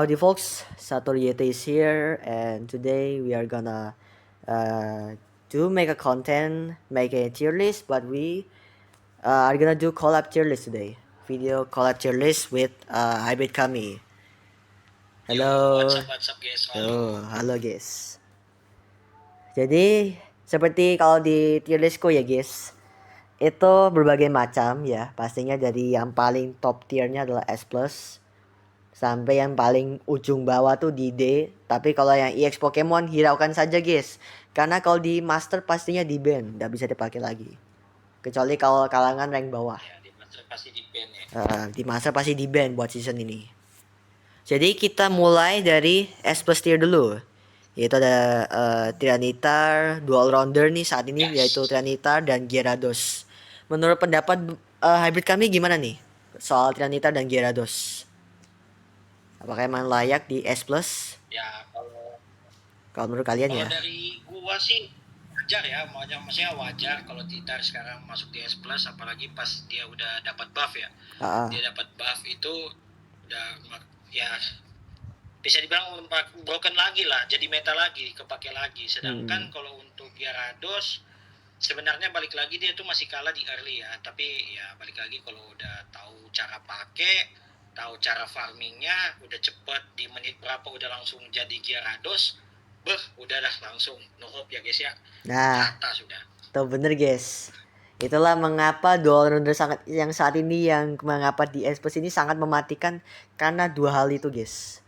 Howdy folks, Satoru is here, and today we are gonna make a content, make a tier list, but we are gonna do collab tier list today. Video collab tier list with Hybrid Kami. Yo, Halo. what's up guys, Halo guys. Jadi seperti kalau di tier listku ya guys, itu berbagai macam ya. Pastinya dari yang paling top tiernya adalah S plus. Sampai yang paling ujung bawah tuh di D. Tapi kalau yang EX Pokemon hiraukan saja guys. Karena kalau di Master pastinya di ban, nggak bisa dipakai lagi. Kecuali kalau kalangan rank bawah. Ya, di Master pasti di ban ya. Di Master pasti di ban buat season ini. Jadi kita mulai dari S plus tier dulu. Yaitu ada Tyranitar, dual rounder nih saat ini, yaitu Tyranitar dan Gyarados. Menurut pendapat hybrid kami gimana nih soal Tyranitar dan Gyarados? Apakah emang layak di S plus? Ya, Kalau menurut kalian kalau ya? dari gua sih wajar ya, maksudnya wajar kalau Titar sekarang masuk di S plus, apalagi pas dia udah dapat buff ya. Dia dapat buff itu udah ya bisa dibilang broken lagi lah, jadi meta lagi, kepake lagi. Sedangkan kalau untuk Gyarados sebenarnya balik lagi dia tuh masih kalah di early ya, tapi ya balik lagi kalau udah tahu cara pakai, tahu cara farmingnya, udah cepet di menit berapa udah langsung jadi Gyarados, udah dah langsung no hope ya guys ya. Nah, atas sudah. tuh bener guys. Itulah mengapa dual rounder sangat yang saat ini yang mengapa di Espos ini sangat mematikan karena dua hal itu guys.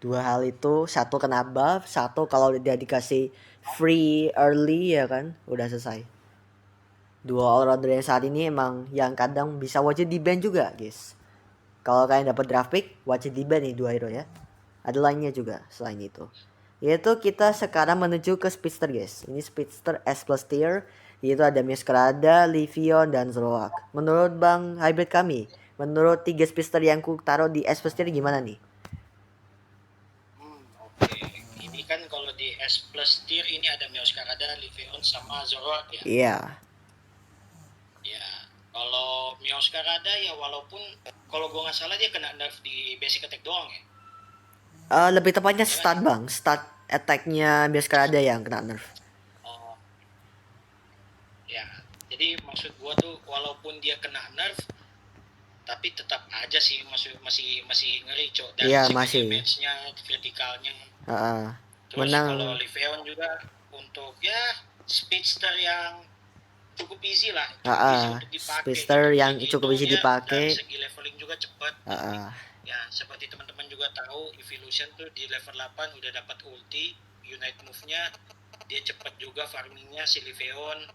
Dua hal itu, satu kena buff, satu kalau dia dikasih free early ya kan, udah selesai. Dua all rounder yang saat ini emang yang kadang bisa wajib di ban juga guys. Kalau kalian dapat draft pick, wajib di ban nih dua hero ya. Ada lainnya juga selain itu. Yaitu kita sekarang menuju ke speedster guys. Ini speedster S plus tier. Yaitu ada Meskrada, Livion, dan Zoroark. Menurut Bang Hybrid kami, menurut 3 speedster yang ku taruh di S plus tier gimana nih? Oke. Ini kan kalau di S plus tier ini ada Meowscarada, Livion, sama Zoroark ya. Iya. Ya, kalau Meowscarada ya walaupun kalau gua nggak salah dia kena nerf di basic attack doang ya. Lebih tepatnya start bang, start attack-nya Meskrada yang kena nerf. Oh, ya. Jadi maksud gua tuh walaupun dia kena nerf, tapi tetap aja sih masih ngeri cok. Dari Iya, segi masih. damage-nya, kritikalnya. Terus Menang. kalau Liveon juga untuk ya speedster yang cukup easy lah, easy untuk dipakai. Speedster yang cukup easy dipakai. Dari segi leveling juga cepat. Ya seperti teman-teman juga tahu, Evolution tuh di level 8 udah dapat ulti, unite move-nya, dia cepat juga farmingnya si Liveon.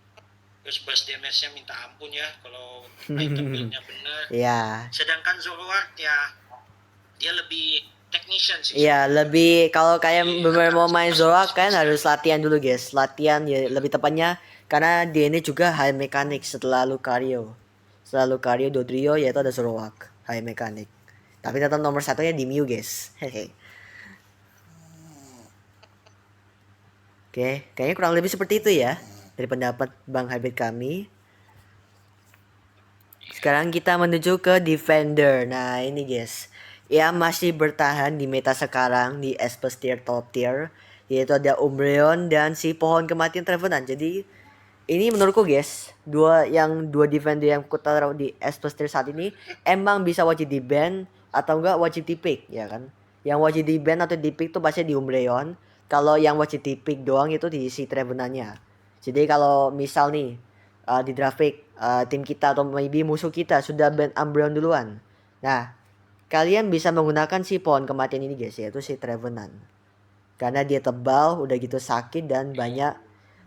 Terus burst damage-nya minta ampun ya kalau item build-nya bener. Iya. Sedangkan Zoroark ya dia lebih technician sih. Iya, lebih kalau kalian benar mau main Zoroark kan harus latihan dulu guys. Latihan ya lebih tepatnya karena dia ini juga high mechanic setelah Lucario. Setelah Lucario, Dodrio yaitu ada Zoroark high mechanic. Tapi tetap nomor satunya di Mew guys. Hehe. Oke, kayaknya kurang lebih seperti itu ya dari pendapat Bang Hybrid kami. Sekarang kita menuju ke Defender. Nah ini guys, yang masih bertahan di meta sekarang di S plus tier top tier, yaitu ada Umbreon dan si pohon kematian Trevenant. Jadi ini menurutku guys, dua defender yang ku taruh di S plus tier saat ini emang bisa wajib di ban atau enggak wajib di pick ya kan. Yang wajib di ban atau di pick tuh pasti di Umbreon. Kalau yang wajib di pick doang itu di si Trevenantnya. Jadi kalau misal nih di draft pick tim kita atau maybe musuh kita sudah ban Umbreon duluan. Nah, kalian bisa menggunakan si pohon kematian ini guys, yaitu si Trevenant. Karena dia tebal, udah gitu sakit dan banyak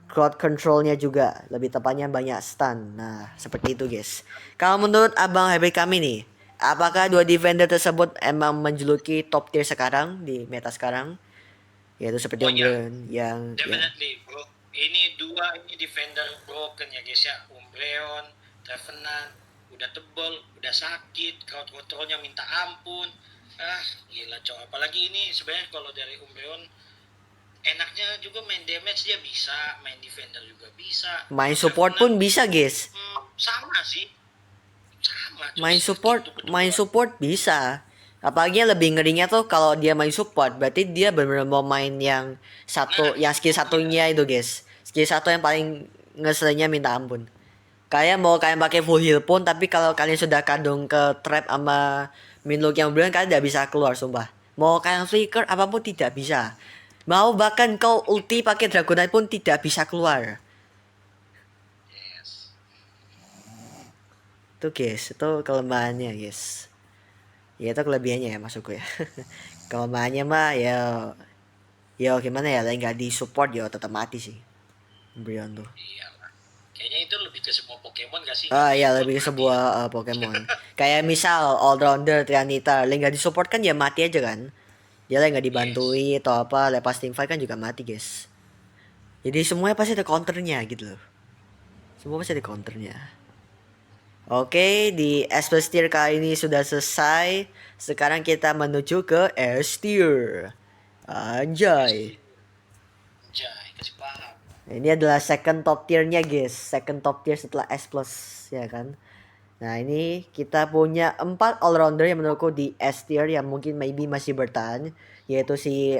crowd controlnya juga. Lebih tepatnya banyak stun. Nah, seperti itu guys. Kalau menurut abang hybrid kami nih, apakah dua defender tersebut emang menjuluki top tier sekarang di meta sekarang? Yaitu seperti Umbreon yang definitely bro. Ini defender broken ya guys ya. Umbreon, Trevenant, udah tebel, udah sakit, crowd controlnya minta ampun. Gila cowok. Apalagi ini sebenarnya kalau dari Umbreon enaknya juga main damage dia bisa, main defender juga bisa. Main support pun bisa guys. Sama sih. Sama. Main support bisa. Apalagi yang lebih ngerinya tuh kalau dia main support, berarti dia benar-benar mau main yang satu, yang skill satunya itu guys. Skill satu yang paling ngeselinnya minta ampun. Kayak mau kalian pakai full heal pun, tapi kalau kalian sudah kadung ke trap sama minlock yang brilliant, kalian tidak bisa keluar sumpah. Mau kalian flicker apapun tidak bisa. Mau bahkan kau ulti pakai Dragonite pun tidak bisa keluar. Yes. Itu guys, itu kelemahannya guys. Ya itu kelebihannya ya masukku ya. Kelemahannya mah ya gimana ya, lain nggak di support ya tetap mati sih. Brion tuh. Iya lah. Kayaknya itu lebih ke semua Pokemon gak sih? Ah Nggak di ya support lebih ke mati sebuah ya? Pokemon. Kayak misal all rounder Tyranitar, lain nggak di support kan ya mati aja kan. Dia lain nggak Yes. dibantui atau apa, lepas team fight kan juga mati guys. Jadi semuanya pasti ada counternya gitu loh. Semua pasti ada counternya. Oke, di S plus tier kali ini sudah selesai. Sekarang kita menuju ke S tier. Anjay. Pasti. Jai, kasih paham. Ini adalah second top tiernya guys. Second top tier setelah S plus ya kan. Nah ini kita punya 4 all-rounder yang menurutku di S tier yang mungkin maybe masih bertahan. Yaitu si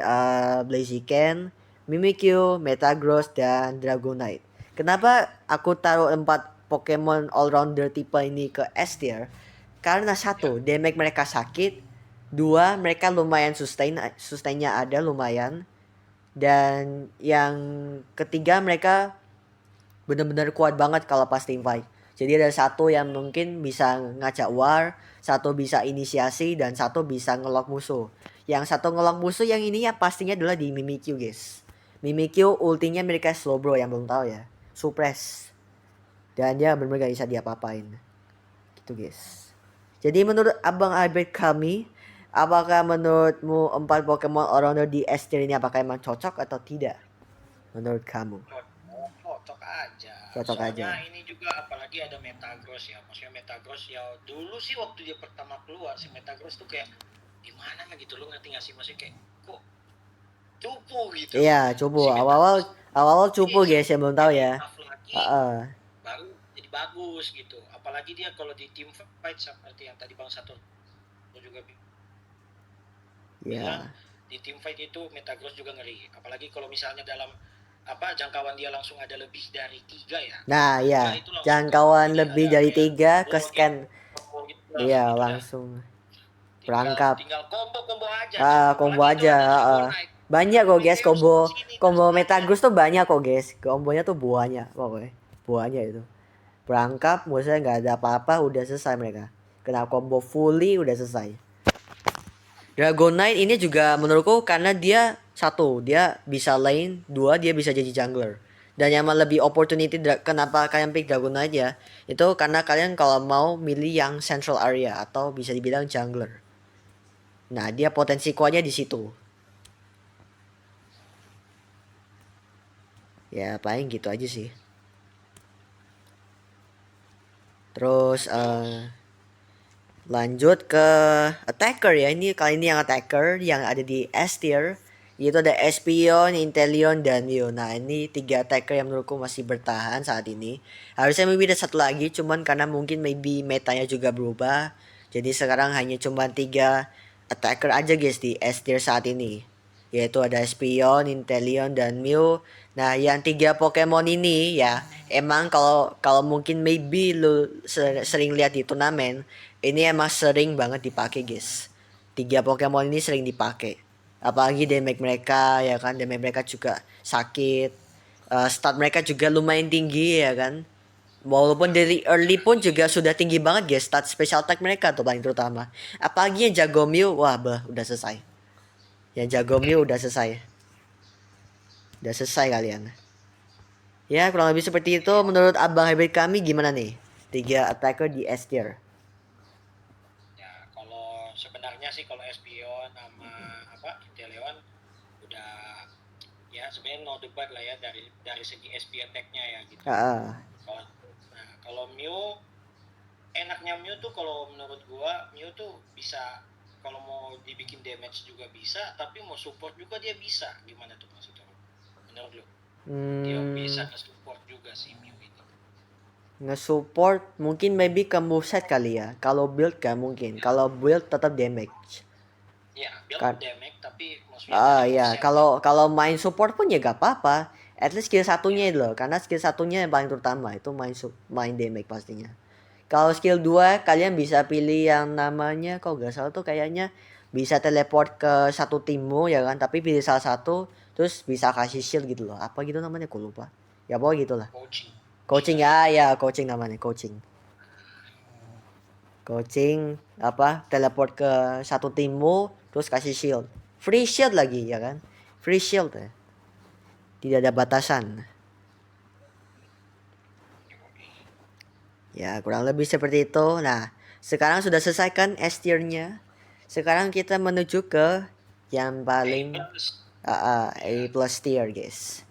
Blaziken, Mimikyu, Metagross, dan Dragonite. Kenapa aku taruh 4 Pokemon all-rounder tipe ini ke S tier? Karena Ya. satu, damage mereka sakit. Dua, mereka lumayan sustainnya ada lumayan. Dan yang ketiga mereka benar-benar kuat banget kalau pas team fight. Jadi ada satu yang mungkin bisa ngajak war, satu bisa inisiasi, dan satu bisa ngelock musuh. Yang satu ngelock musuh yang ini ya pastinya adalah di Mimikyu guys. Mimikyu ultinya mereka slow bro yang belum tahu ya. Suppress. Dan dia benar-benar gak bisa diapa-apain. Gitu guys. Jadi menurut Abang Albert kami, apakah menurutmu 4 Pokemon all-rounder di S tier ini apakah emang cocok atau tidak? Menurut kamu? Cocok aja. Cocok aja. Soalnya ini juga apalagi ada Metagross ya. Maksudnya Metagross ya dulu sih waktu dia pertama keluar si Metagross tuh kayak gimana gitu lo ngerti gak sih maksudnya kayak kok cupu gitu Iya, cupu. si Awal-awal Metagross. awal-awal Iya, cupu guys yang belum tahu jadi ya. buff lagi Heeh. baru jadi bagus gitu. Apalagi dia kalau di team fight seperti yang tadi Bang Satu juga bilang Ya. di team fight itu Metagross juga ngeri. Apalagi kalau misalnya dalam apa jangkauan dia langsung ada lebih dari 3 ya. Nah, Tiga ya. itu langsung Jangkauan jadi lebih ada dari kayak 3 ke ball scan. gitu langsung Iya, itu dah. langsung Tinggal perangkap. tinggal combo aja. Combo Apalagi kalau aja. ada Dragonite. Banyak kok guys Meteor combo sini terus combo aja. Metagross tuh banyak kok guys. Kombonya tuh buahnya pokoknya. Buahnya itu. Perangkap, maksudnya nggak ada apa-apa udah selesai mereka. Kena combo fully udah selesai. Dragonite ini juga menurutku karena dia satu, dia bisa lane, dua dia bisa jadi jungler. Dan yang lebih opportunity kenapa kalian pick Dragonite ya, itu karena kalian kalau mau milih yang central area atau bisa dibilang jungler. Nah, dia potensi kuatnya di situ. Ya, paling gitu aja sih. Terus lanjut ke attacker ya. Ini kali ini yang attacker yang ada di S tier. Yaitu ada Espeon, Inteleon, dan Mew. Nah ini 3 attacker yang menurutku masih bertahan saat ini. Harusnya maybe ada satu lagi. Cuman karena mungkin maybe metanya juga berubah. Jadi sekarang hanya cuma 3 attacker aja guys di S tier saat ini. Yaitu ada Espeon, Inteleon, dan Mew. Nah yang 3 Pokemon ini ya. Emang kalau mungkin maybe lu sering lihat di turnamen, ini emang sering banget dipakai guys. 3 Pokemon ini sering dipakai. Apalagi damage mereka ya kan, damage mereka juga sakit. Stat mereka juga lumayan tinggi ya kan. Walaupun dari early pun juga sudah tinggi banget guys stat special attack mereka tuh paling terutama. Apalagi yang jago Mew, wah bah udah selesai. Yang jago Mew udah selesai. Udah selesai kalian. Ya kurang lebih seperti itu menurut abang hybrid kami gimana nih? 3 attacker di S tier. Ya, kalau sebenarnya sih kalau Espeon sama apa Inteleon udah ya sebenarnya no debat lah ya dari segi SP attack-nya ya gitu. Ah, Kalau Mew enaknya Mew tuh kalau menurut gua Mew tuh bisa kalau mau dibikin damage juga bisa, tapi mau support juga dia bisa. Gimana tuh maksudnya? Menurut lu? Dia bisa nge-support juga sih Mew itu. nge-support mungkin maybe ke moveset kali ya. Kalau build gak mungkin. Kalau build tetap damage. Ya, build Kan damage tapi maksudnya dari ya offset. kalau main support pun ya gak apa-apa. At least skill Ya, satunya itu loh, karena skill satunya yang paling terutama itu main damage pastinya. Kalau skill 2 kalian bisa pilih yang namanya kalau nggak salah tuh kayaknya bisa teleport ke satu timmu ya kan, tapi pilih salah satu terus bisa kasih shield gitu loh. Apa gitu namanya aku lupa. Ya pokoknya gitulah. coaching. Coaching Iya. ya coaching namanya, coaching. Coaching apa teleport ke satu timmu terus kasih shield. Free shield lagi ya kan? Free shield ya. Tidak ada batasan. Ya, kurang lebih seperti itu. Nah, sekarang sudah selesai kan S tier-nya. Sekarang kita menuju ke yang paling A Ya. plus tier, guys.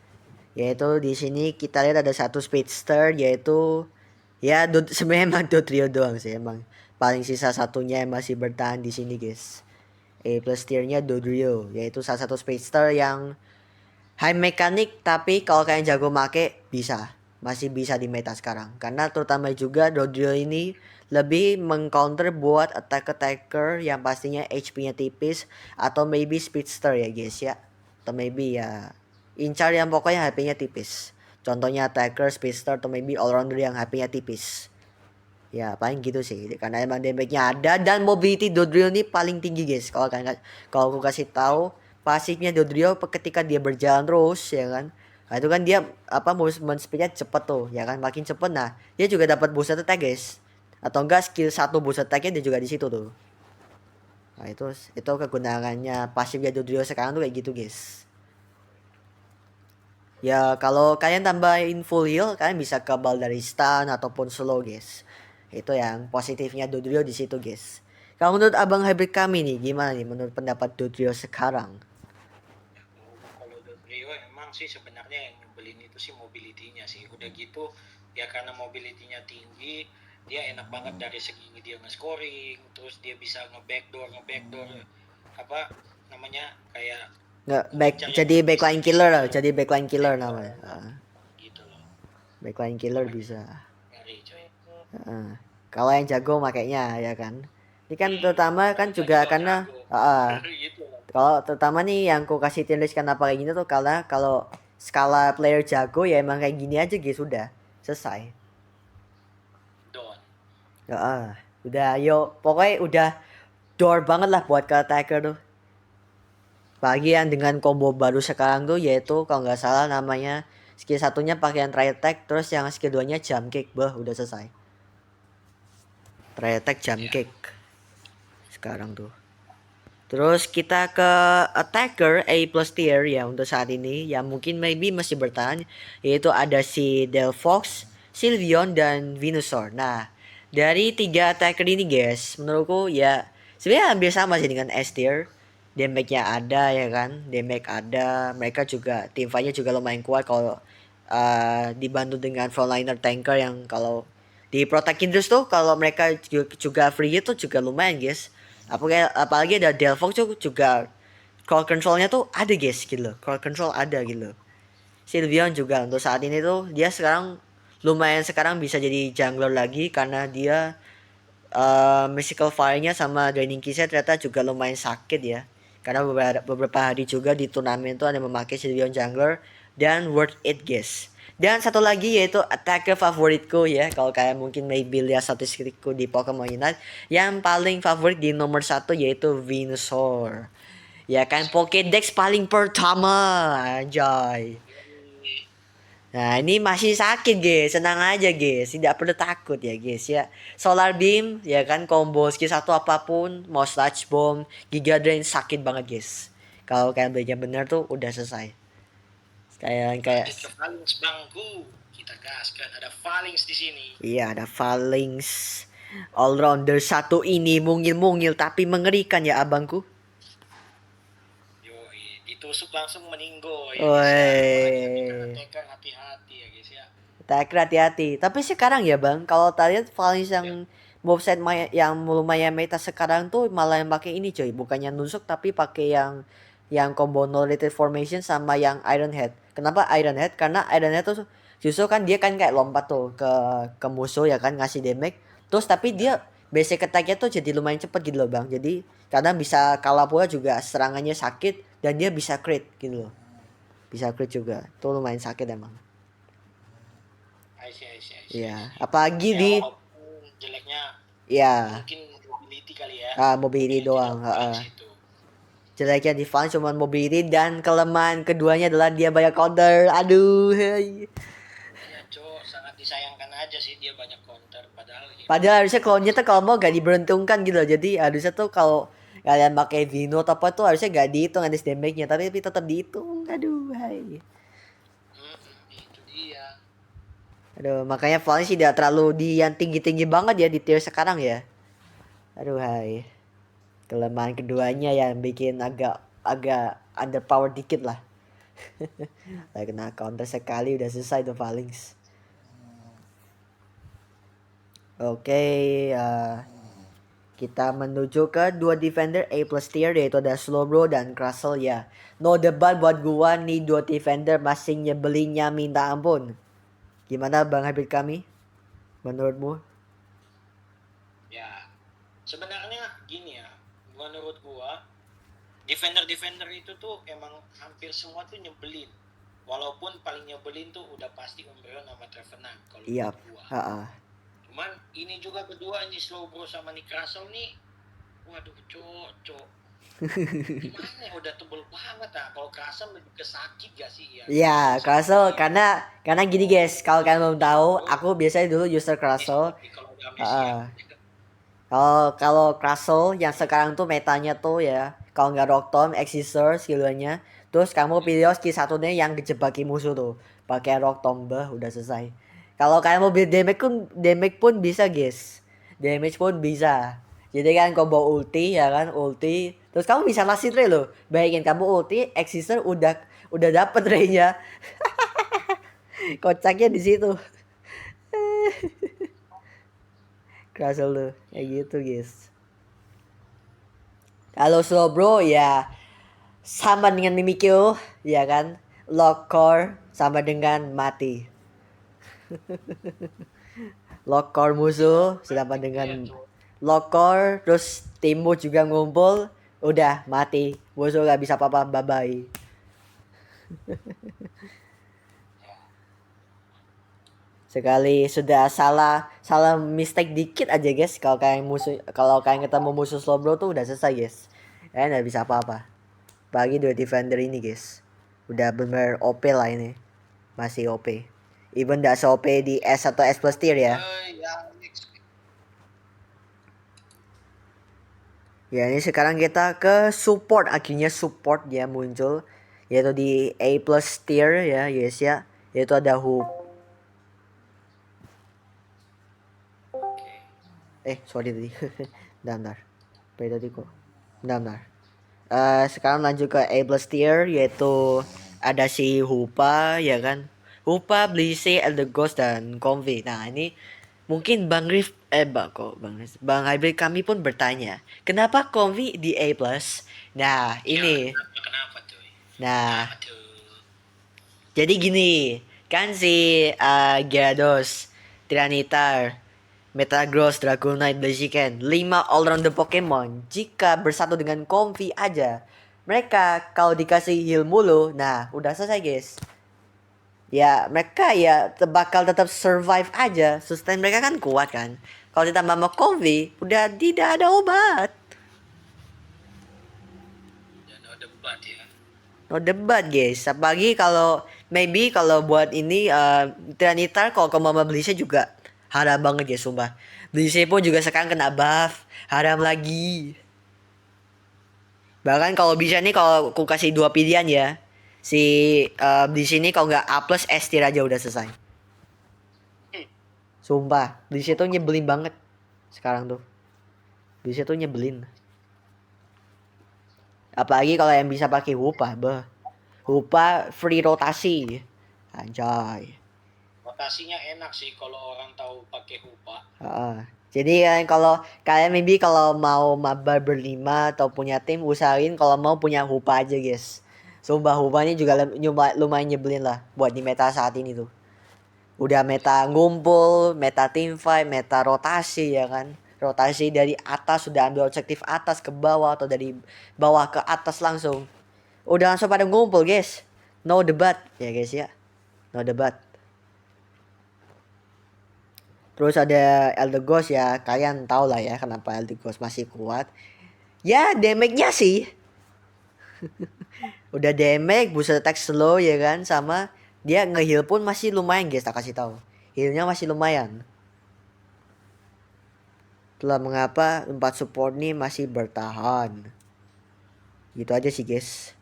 Yaitu di sini kita lihat ada satu speedster yaitu ya sebenarnya emang Dodrio doang sih emang. Paling sisa satunya yang masih bertahan di sini, guys. A plus tier-nya Dodrio, yaitu salah satu speedster yang high mekanik tapi kalau kalian jago make bisa. Masih bisa di meta sekarang. Karena terutama juga Dodrio ini lebih mengcounter buat attacker yang pastinya HP-nya tipis atau maybe speedster ya guys ya. Atau maybe ya incar yang pokoknya HP-nya tipis. Contohnya attacker, speedster atau maybe all-rounder yang HP-nya tipis. Ya paling gitu sih karena emang damage-nya ada dan mobility Dodrio ini paling tinggi guys. Kalau aku kasih tahu pasifnya Dodrio ketika dia berjalan terus ya kan. Nah, itu kan dia apa movement speed-nya cepet tuh ya kan makin cepet nah dia juga dapat boost attack guys. Atau enggak skill satu boost attack-nya dia juga di situ tuh. Nah itu kegunaannya pasifnya Dodrio sekarang tuh kayak gitu guys. Ya kalau kalian tambahin full heal kalian bisa kebal dari stun ataupun slow guys. Itu yang positifnya Dodrio di situ guys. Kalau menurut abang hybrid kami nih gimana nih menurut pendapat Dodrio sekarang? Kalau Rio emang sih sebenarnya yang nyebelin itu sih mobility-nya sih. Udah gitu ya karena mobility-nya tinggi, dia enak banget dari segi dia nge-scoring, terus dia bisa nge-backdoor apa namanya kayak Nggak ngincar yang jadi backline killer lah, tipis-tipis jadi backline killer namanya. gitu, gitu loh. Backline killer Makanya bisa. ngeri coy. Kalau yang jago makainya ya kan. Ini kan Iya, terutama kan kita juga juga karena jago. Gitu loh. kalau terutama nih yang ku kasih tier list kenapa kayak gini tuh karena kalau skala player jago ya emang kayak gini aja guys sudah selesai. Don. Udah ayo pokoknya udah door banget lah buat ke attacker tuh. Pagi yang dengan combo baru sekarang tuh yaitu kalau nggak salah namanya skill satunya pakai yang try attack terus yang skill 2-nya jump kick. Udah selesai. Try attack jump Ya. kick. Sekarang tuh. Terus kita ke attacker A plus tier ya untuk saat ini yang mungkin maybe masih bertahan yaitu ada si Delphox, Sylveon dan Venusaur. Nah, dari tiga attacker ini guys, menurutku ya sebenarnya hampir sama sih dengan S tier. Damage-nya ada ya kan, damage ada. Mereka juga team fight-nya juga lumayan kuat kalau dibantu dengan frontliner tanker yang kalau diprotekin terus tuh kalau mereka juga free itu juga lumayan guys apalagi ada Delphox tuh juga call controlnya tuh ada guys gitu call control ada gitu Sylveon juga untuk saat ini tuh dia sekarang lumayan sekarang bisa jadi jungler lagi karena dia mystical fire-nya sama draining kiss-nya ternyata juga lumayan sakit ya karena beberapa hari juga di turnamen tuh ada memakai Sylveon jungler dan worth it guys dan satu lagi yaitu attacker favoritku ya kalau kalian mungkin maybe lihat statistikku di Pokemon Unite yang paling favorit di nomor satu yaitu Venusaur ya kan Pokédex paling pertama anjay. Nah ini masih sakit guys, senang aja guys, tidak perlu takut ya guys ya. Solar Beam ya kan combo skill satu apapun, mau Sludge Bomb, Giga Drain sakit banget guys. Kalau kalian belajar bener tuh udah selesai. Kayak Lanjut ke Phalanx bangku. Kita gaskan ada Phalanx di sini. iya ada Phalanx all-rounder satu ini mungil-mungil tapi mengerikan ya abangku. Yo, ditusuk langsung meninggo ya guys ya. Apalagi yang bicara Woi. attacker hati-hati ya guys ya. Attacker hati-hati. Tapi sekarang ya bang, kalau tadi Phalanx Ya, yang moveset yang lumayan meta sekarang tuh malah yang pakai ini coy, bukannya nusuk tapi pakai yang combo no related formation sama yang Iron Head. Kenapa Iron Head? Karena Iron Head tuh justru kan dia kan kayak lompat tuh ke musuh ya kan ngasih damage. Terus tapi ya. dia basic attack-nya tuh jadi lumayan cepet gitu loh bang. Jadi kadang bisa kalah pula juga serangannya sakit dan dia bisa crit gitu loh. Bisa crit juga. Itu lumayan sakit emang. I see, I see, I see, I Iya, see. apalagi Ya di walaupun jeleknya ya mungkin mobility kali ya. mobility Mobility doang. Valens itu. Jeleknya di Valens cuma mobility dan kelemahan keduanya adalah dia banyak counter. Aduh, hey. Iya, Cok, sangat disayangkan aja sih dia banyak counter padahal ya. Padahal harusnya clone-nya tuh kalau mau gak diberuntukkan gitu loh. Jadi harusnya tuh kalau kalian pakai Vino atau apa tuh harusnya gak dihitung anti damage-nya. Tapi tetap dihitung. Aduh, hai. Itu dia. Aduh, makanya Valens tidak terlalu di yang tinggi-tinggi banget ya di tier sekarang ya. Aduh, hai. Kelemahan keduanya yang bikin agak agak underpower dikit lah. Lah kena counter sekali udah selesai tuh Valens. Oke, kita menuju ke dua defender A plus tier yaitu ada Slowbro dan Krustle ya. No debat buat gua nih dua defender masih nyebelinnya minta ampun. Gimana Bang Habib kami? Menurutmu? Ya, sebenarnya gini ya, menurut gua defender itu tuh emang hampir semua tuh nyebelin. Walaupun paling nyebelin tuh udah pasti Umbreon sama Trevenant kalau Iya. menurut gua. Heeh. Cuman ini juga kedua ini Slowbro sama Nick Russell nih, waduh cocok. Gimana ya, udah tebel banget kalau Russell lebih ke sakit gak sih ya? Iya, Krustle karena gini guys, kalau kalian belum tahu, aku biasanya dulu user Krustle. Kalau udah amnesia. Heeh. Kalau Krustle yang sekarang tuh metanya tuh ya, kalau nggak Rock Tomb, Exisar skillnya, terus kamu pilih skill satunya yang kejebaki musuh tuh, pakai Rock Tomb, udah selesai. Kalau kalian mau build damage pun bisa guys, damage pun bisa. Jadi kan combo ulti ya kan, ulti, terus kamu bisa last hit ray loh. Bayangin kamu ulti, Exisar udah dapet raynya. Kocaknya di situ. Krustle tuh, kayak gitu guys. Kalau Slowbro ya sama dengan Mimikyu, ya kan? Lock core sama dengan mati. Lock core musuh sama dengan lock core, terus timmu juga ngumpul, udah mati. Musuh gak bisa apa-apa, bye-bye. Sekali sudah salah mistake dikit aja guys, kalau kalian ketemu musuh Slowbro tuh udah selesai guys. Kalian gak bisa apa-apa. Bagi dua defender ini guys, udah bener OP lah ini, masih OP. Even gak se-OP di S atau S plus tier ya. Ya ini sekarang kita ke support, akhirnya support ya muncul, yaitu di A plus tier ya guys ya, yaitu ada Hoop. Sorry tadi. Bentar. Beda tadi kok. Bentar. Sekarang lanjut ke A plus tier yaitu ada si Hupa ya kan. Hupa, Blissey, Elder Ghost dan Comfy. Nah, ini mungkin Bang Hybrid kami pun bertanya, kenapa Comfy di A plus? Nah, ini. Kenapa tuh? Nah, jadi gini, kan si Gyarados, Tyranitar, Metagross, Dragonite, Blaziken, 5 all-rounder Pokemon, jika bersatu dengan Comfy aja, mereka kalau dikasih heal mulu, nah udah selesai guys. Ya mereka ya bakal tetap survive aja, sustain mereka kan kuat kan. Kalau ditambah sama Comfy, udah tidak ada obat. No debat guys, apalagi kalau maybe kalau buat ini Tyranitar kalau ke Mama Blissey juga haram banget ya sumpah. Blissey pun juga sekarang kena buff, haram lagi. Bahkan kalau bisa nih kalau aku kasih dua pilihan ya, si Blissey ini kalau nggak A plus S tier aja udah selesai. Sumpah, Blissey tuh nyebelin banget sekarang tuh. Blissey tuh nyebelin. Apalagi kalau yang bisa pakai Hupa, Hupa free rotasi. Anjay. Rotasinya enak sih kalau orang tahu pakai Hupa. Jadi kan kalau kalian maybe kalau mau mabar berlima atau punya tim usahain kalau mau punya Hupa aja guys. Sumpah Hupanya juga lumayan nyebelin lah buat di meta saat ini tuh. Udah meta ngumpul, meta team fight, meta rotasi ya kan. rotasi dari atas sudah ambil objektif atas ke bawah atau dari bawah ke atas langsung. Udah langsung pada ngumpul guys. No debat ya guys ya. No debat. Terus ada Elder Ghost ya, kalian tau lah ya kenapa Elder Ghost masih kuat. Ya damage-nya sih. Udah damage, boost attack slow ya kan, sama dia nge-heal pun masih lumayan guys, tak kasih tahu. Healnya masih lumayan. Itulah mengapa 4 support nih masih bertahan. Gitu aja sih guys.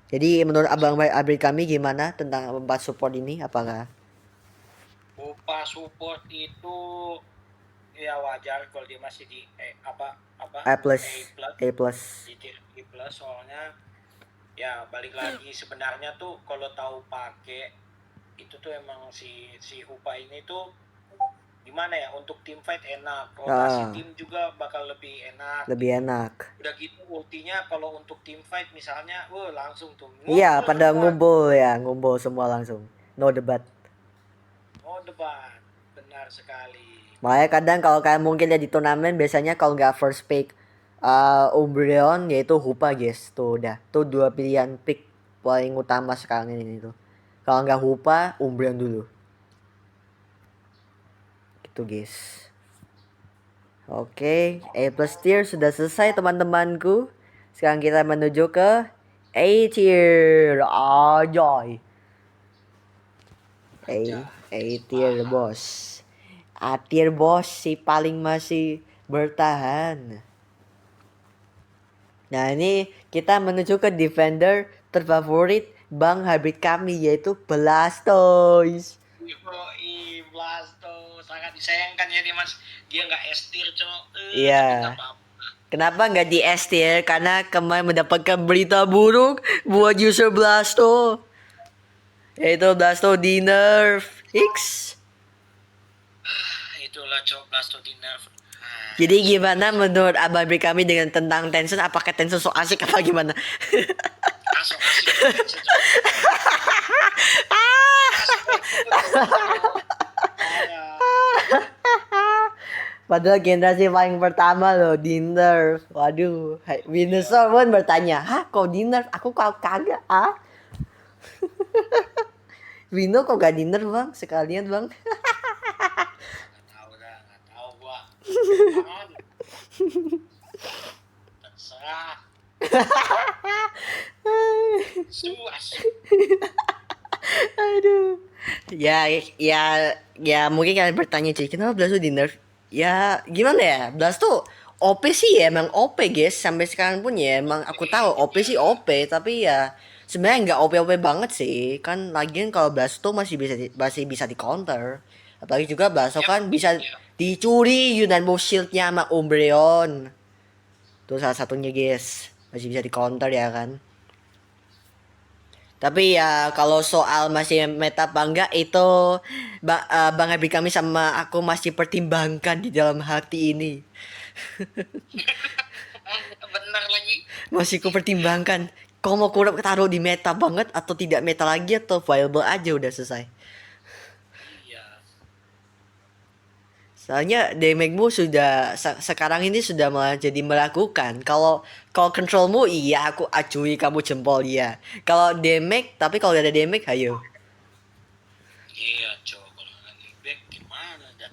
Jadi menurut abang abri kami gimana tentang 4 support ini? Apakah Upah support itu ya wajar kalau dia masih di A plus A plus di plus, soalnya ya balik lagi sebenarnya tuh kalau tahu pakai itu tuh emang si Hupa ini tuh gimana ya, untuk tim fight enak, rotasi tim juga bakal lebih enak. Udah gitu ultinya kalau untuk tim fight misalnya langsung tuh iya pada ngumpul ya, ngumpul semua langsung, no debat. Benar sekali. Makanya kadang kalau kalian mungkin ya di turnamen biasanya kalau nggak first pick Umbreon yaitu Hupa guys. Tuh udah. Tuh 2 pilihan pick paling utama sekarang ini tuh. Kalau nggak Hupa, Umbreon dulu. Gitu guys. Oke, A plus tier sudah selesai teman-temanku. Sekarang kita menuju ke A tier. Ajoy. A tier bos. A tier bos si paling masih bertahan. Nah ini kita menuju ke defender terfavorit Bang Hybrid kami yaitu Blastoise. Blastoise sangat disayangkan ya Mas, dia nggak S tier cok. Iya. Kenapa nggak di S tier? Karena kemarin mendapatkan berita buruk buat user Blasto. Yaitu Blasto di nerf X. Itulah cok, Blasto di nerf. Jadi gimana menurut abang kami dengan tentang Tencent? Apakah Tencent so asik apa gimana? Asik. Padahal generasi paling pertama loh di nerf. Waduh, Venusaur pun bertanya, hah kok di nerf? Aku kagak ah. Vino kok gak di nerf bang? Sekalian bang. Nggak tahu gua. Terserah. Aduh. Ya mungkin kalian bertanya sih, kenapa Blasto di nerf? Ya gimana ya, Blasto OP sih ya emang OP guys, sampai sekarang pun ya emang aku tahu OP sih OP, tapi ya sebenarnya nggak OP banget sih, kan lagian kalau Blasto masih bisa di counter, apalagi juga Blasto kan bisa dicuri Yunanbo Shieldnya sama Umbreon, tuh salah satunya guys, masih bisa di counter ya kan. Tapi ya kalau soal masih meta apa enggak itu Bang Habib kami sama aku masih pertimbangkan di dalam hati ini. Benar lagi. Masih ku pertimbangkan. Kau mau kurang taruh di meta banget atau tidak meta lagi atau viable aja udah selesai. Iya. Soalnya damage-mu sudah sekarang ini sudah malah jadi melakukan. Kalau controlmu iya aku acui kamu jempol ya. Kalau damage tapi kalau ada damage ayo. Iya cok, kalau nggak damage gimana dah?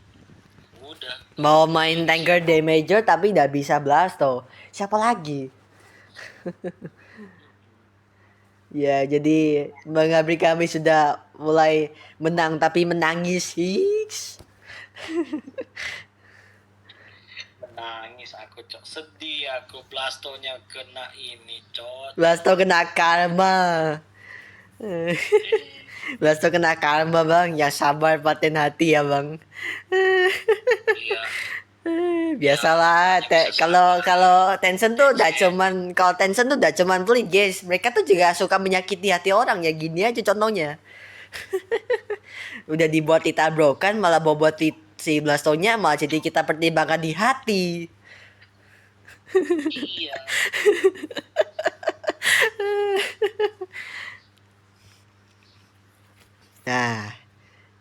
Udah. Mau main tanker damager tapi tidak bisa Blasto. Siapa lagi? Ya jadi Bang Abri kami sudah mulai menang tapi menangis. Hiks. Menangis aku cok, sedih aku, Blastonya kena ini cok. Blasto kena karma. Blasto kena karma bang, yang sabar paten hati ya bang. Iya. Biasalah kalau Tencent tuh udah cuman pelit guys, mereka tuh juga suka menyakiti hati orang ya, gini aja contohnya. Udah dibuat kita broken malah bobot si Blastonya malah jadi kita pertimbangkan di hati. Iya. Nah,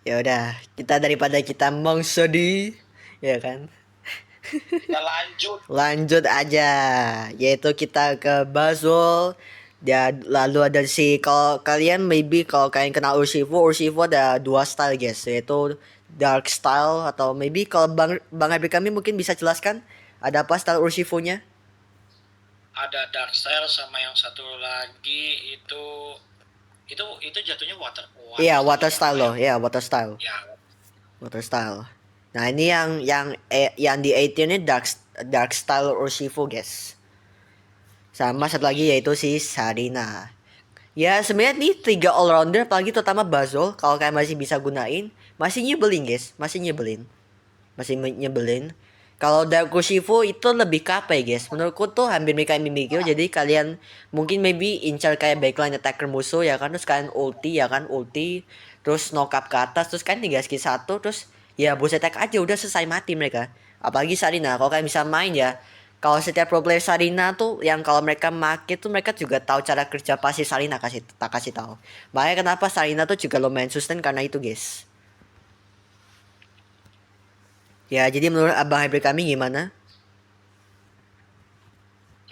ya udah, kita daripada kita sedih, ya kan? Kita lanjut. Lanjut aja, yaitu kita ke Basel. Dan lalu ada si, kalau kalian maybe kalau kalian kenal Urshifu ada dua style guys, yaitu dark style atau maybe kalau Bang Habib kami mungkin bisa jelaskan ada apa style Urshifu-nya? Ada dark style sama yang satu lagi itu jatuhnya Iya, water style style loh, ya water style. ya. Water style. Nah, ini yang di 18 ini dark style Urshifu guys. Sama satu lagi yaitu si Sarina. Ya sebenarnya nih tiga all rounder apalagi terutama Bazol kalau kalian masih bisa gunain masih nyebelin guys, masih nyebelin. Kalau Dark Urshifu itu lebih ke apa ya guys? Menurutku tuh hampir kayak Mimikyo, jadi kalian mungkin maybe incar kayak backline attacker musuh ya kan, terus kalian ulti ya kan, terus knock up ke atas, terus kalian tinggal skill 1 terus ya boost attack aja udah selesai mati mereka. Apalagi Sarina, kalau kalian bisa main ya, kalau setiap pro player Sarina tuh yang kalau mereka make tuh mereka juga tahu cara kerja pasti Sarina tak kasih tahu. Makanya kenapa Sarina tuh juga lumayan sustain karena itu guys. Ya, jadi menurut Abang Hybrid kami gimana?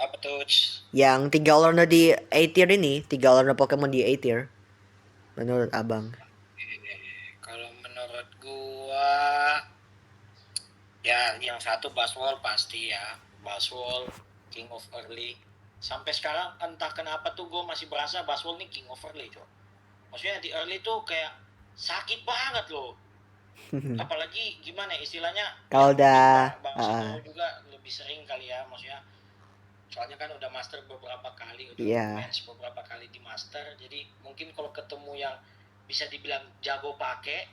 Apa tuh? Yang tiga owner di A tier ini, tiga owner Pokemon di A tier. Menurut Abang. Kalau menurut gua ya yang satu Baswell pasti ya. Baswell King of Early. Sampai sekarang entah kenapa tuh gua masih berasa Baswell nih King of Early, Cok. Maksudnya di early tuh kayak sakit banget loh. Apalagi gimana ya, istilahnya Kalau ya mungkin udah Bang Sito juga lebih sering kali ya, maksudnya soalnya kan udah master beberapa kali, udah iya. match beberapa kali di master, jadi mungkin kalau ketemu yang bisa dibilang jago pakai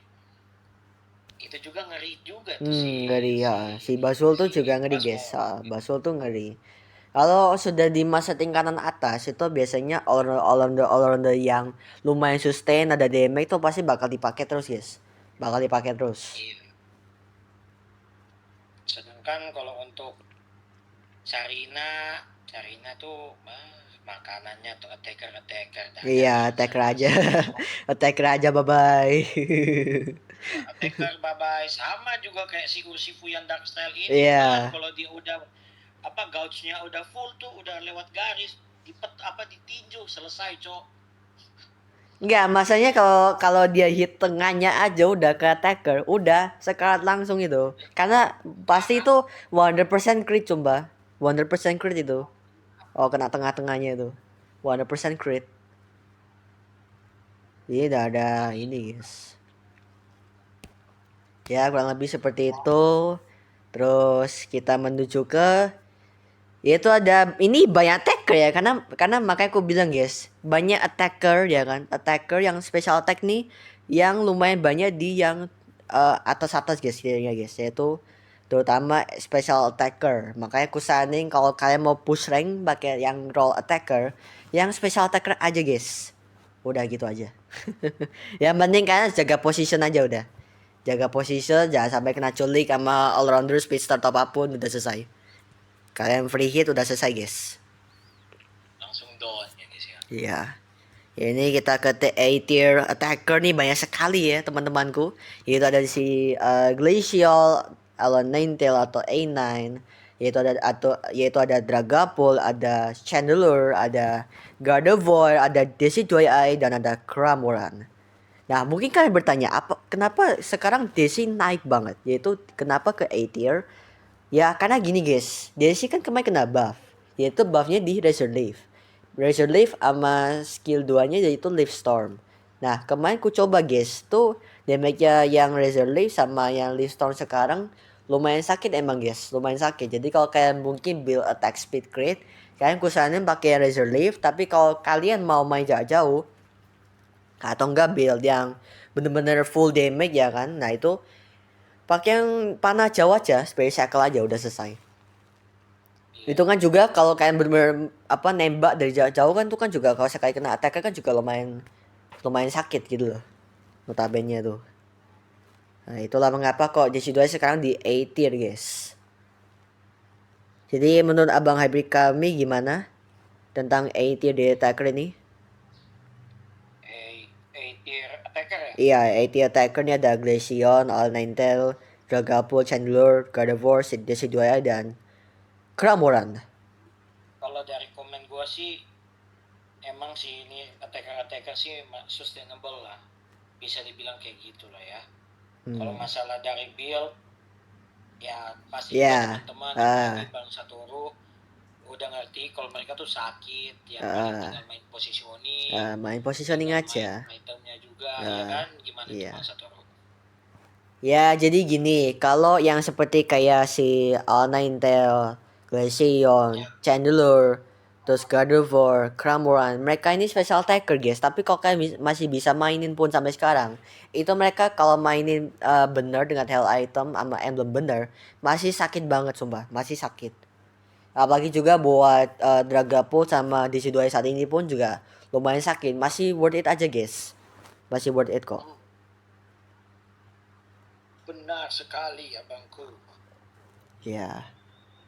itu juga ngeri juga tuh Ngeri ya. Si Basul tuh juga ngeri guys. Basul tuh ngeri. Kalau sudah di masa tingkatan atas itu biasanya all-rounder yang lumayan sustain ada damage itu pasti bakal dipakai terus guys. Bakal dipakai terus. Iya. Sedangkan kalau untuk Sarina tuh makanannya tuh attacker Iya, dasar attacker aja. dasar. Attacker aja bye bye. Ya, attacker bye-bye sama juga kayak si Urshifu yang dark style ini. Iya. Kalau dia udah gauge-nya udah full tuh, udah lewat garis, ditinju selesai, Cok. Enggak, masanya kalau kalau dia hit tengahnya aja udah ke attacker, udah sekarat langsung itu. Karena pasti itu 100% crit coba. 100% crit itu. Oh, kena tengah-tengahnya itu. 100% crit. Jadi udah ada ini, guys. Ya, kurang lebih seperti itu. Terus kita menuju ke yaitu ada ini banyak attacker ya karena makanya aku bilang guys banyak attacker ya kan attacker yang special attack nih yang lumayan banyak di yang atas guys ya guys yaitu terutama special attacker makanya aku saranin kalau kalian mau push rank pakai yang role attacker yang special attacker aja guys udah gitu aja yang penting kalian jaga position aja udah jaga position jangan sampai kena culik sama all rounder speed start apapun udah selesai. Kalian free hit udah selesai guys. Langsung down ya, guys ya. Iya. Ini kita ke A tier attacker nih banyak sekali ya teman-temanku. Yaitu ada si Glacial, Alon Ninetale atau A9. Yaitu ada Dragapult, ada Chandelure, ada Gardevoir, ada Decidueye dan ada Cramoran. Nah, mungkin kalian bertanya kenapa sekarang Desi naik banget? Yaitu kenapa ke A tier? Ya karena gini guys, Daisy kan kemarin kena buff. Yaitu buffnya di Razor Leaf. Razor Leaf sama skill 2 nya yaitu Leaf Storm. Nah kemarin ku coba guys, tuh damage-nya yang Razor Leaf sama yang Leaf Storm sekarang lumayan sakit emang guys, lumayan sakit. Jadi kalau kalian mungkin build attack speed crit, kalian kusaranin pakai Razor Leaf. Tapi kalau kalian mau main jarak jauh, atau enggak build yang bener-bener full damage ya kan, nah itu pakai yang panah jauh aja, Spirit Shackle aja udah selesai. Itu kan juga kalau kalian bener-bener nembak dari jauh kan tuh kan juga kalau sekali kena attack kan juga lumayan sakit gitu loh. Notabene tuh. Nah, itulah mengapa kok Decidueye sekarang di A tier, guys. Jadi menurut Abang Hybrid kami gimana tentang A tier di attacker ini? A tier attacker ya. Iya, A tier attacker ini ada Glaceon, All Ninetale, Dragapult, Chandelure, Gardevoir, Decidueye, dan Cramorant. Kalau dari komen gue sih, emang sih ini attacker sih sustainable lah. Bisa dibilang kayak gitu lah ya. Kalau masalah dari build, ya pasti juga teman-teman apalagi Bang Satoru udah ngerti kalau mereka tuh sakit, ya paling tinggal main positioning. Main positioning aja. Main itemnya juga, ya kan? Gimana tuh Bang Satoru? Ya, jadi gini, kalau yang seperti kayak si Ninetale, Glaceon, Chandelure, terus Gardevoir, Cramorant, mereka ini special attacker guys. Tapi kalau kalian masih bisa mainin pun sampai sekarang, itu mereka kalau mainin bener dengan hell item sama emblem bener, masih sakit banget sumpah, masih sakit. Apalagi juga buat Dragapult sama Decidueye saat ini pun juga lumayan sakit, masih worth it aja guys. Masih worth it kok. Benar sekali ya Bangku. Ya.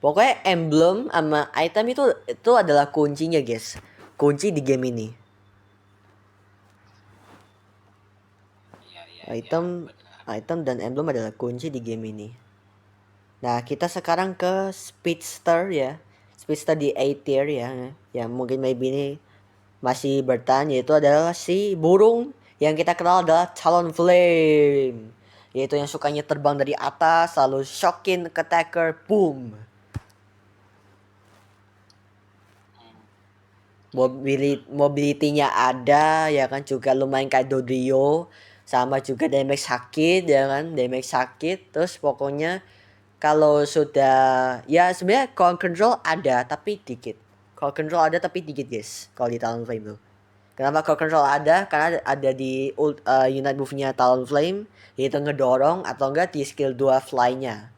Pokoknya emblem sama item itu adalah kuncinya guys. Kunci di game ini. Item dan emblem adalah kunci di game ini. Nah, kita sekarang ke Speedster ya. Speedster di A tier ya. Yang mungkin maybe ini masih bertahan, yaitu adalah si burung yang kita kenal adalah Talonflame. Yaitu yang sukanya terbang dari atas, lalu shocking attacker, boom. Mobility-nya ada ya kan, juga lumayan kayak Dodrio, sama juga damage sakit ya kan, damage sakit. Terus pokoknya kalau sudah ya sebenarnya call control ada tapi dikit. Call control ada tapi dikit guys kalau di Talonflame tuh. Kenapa call control ada? Karena ada di unit move-nya Talonflame, yaitu ngedorong atau enggak di skill 2 fly-nya.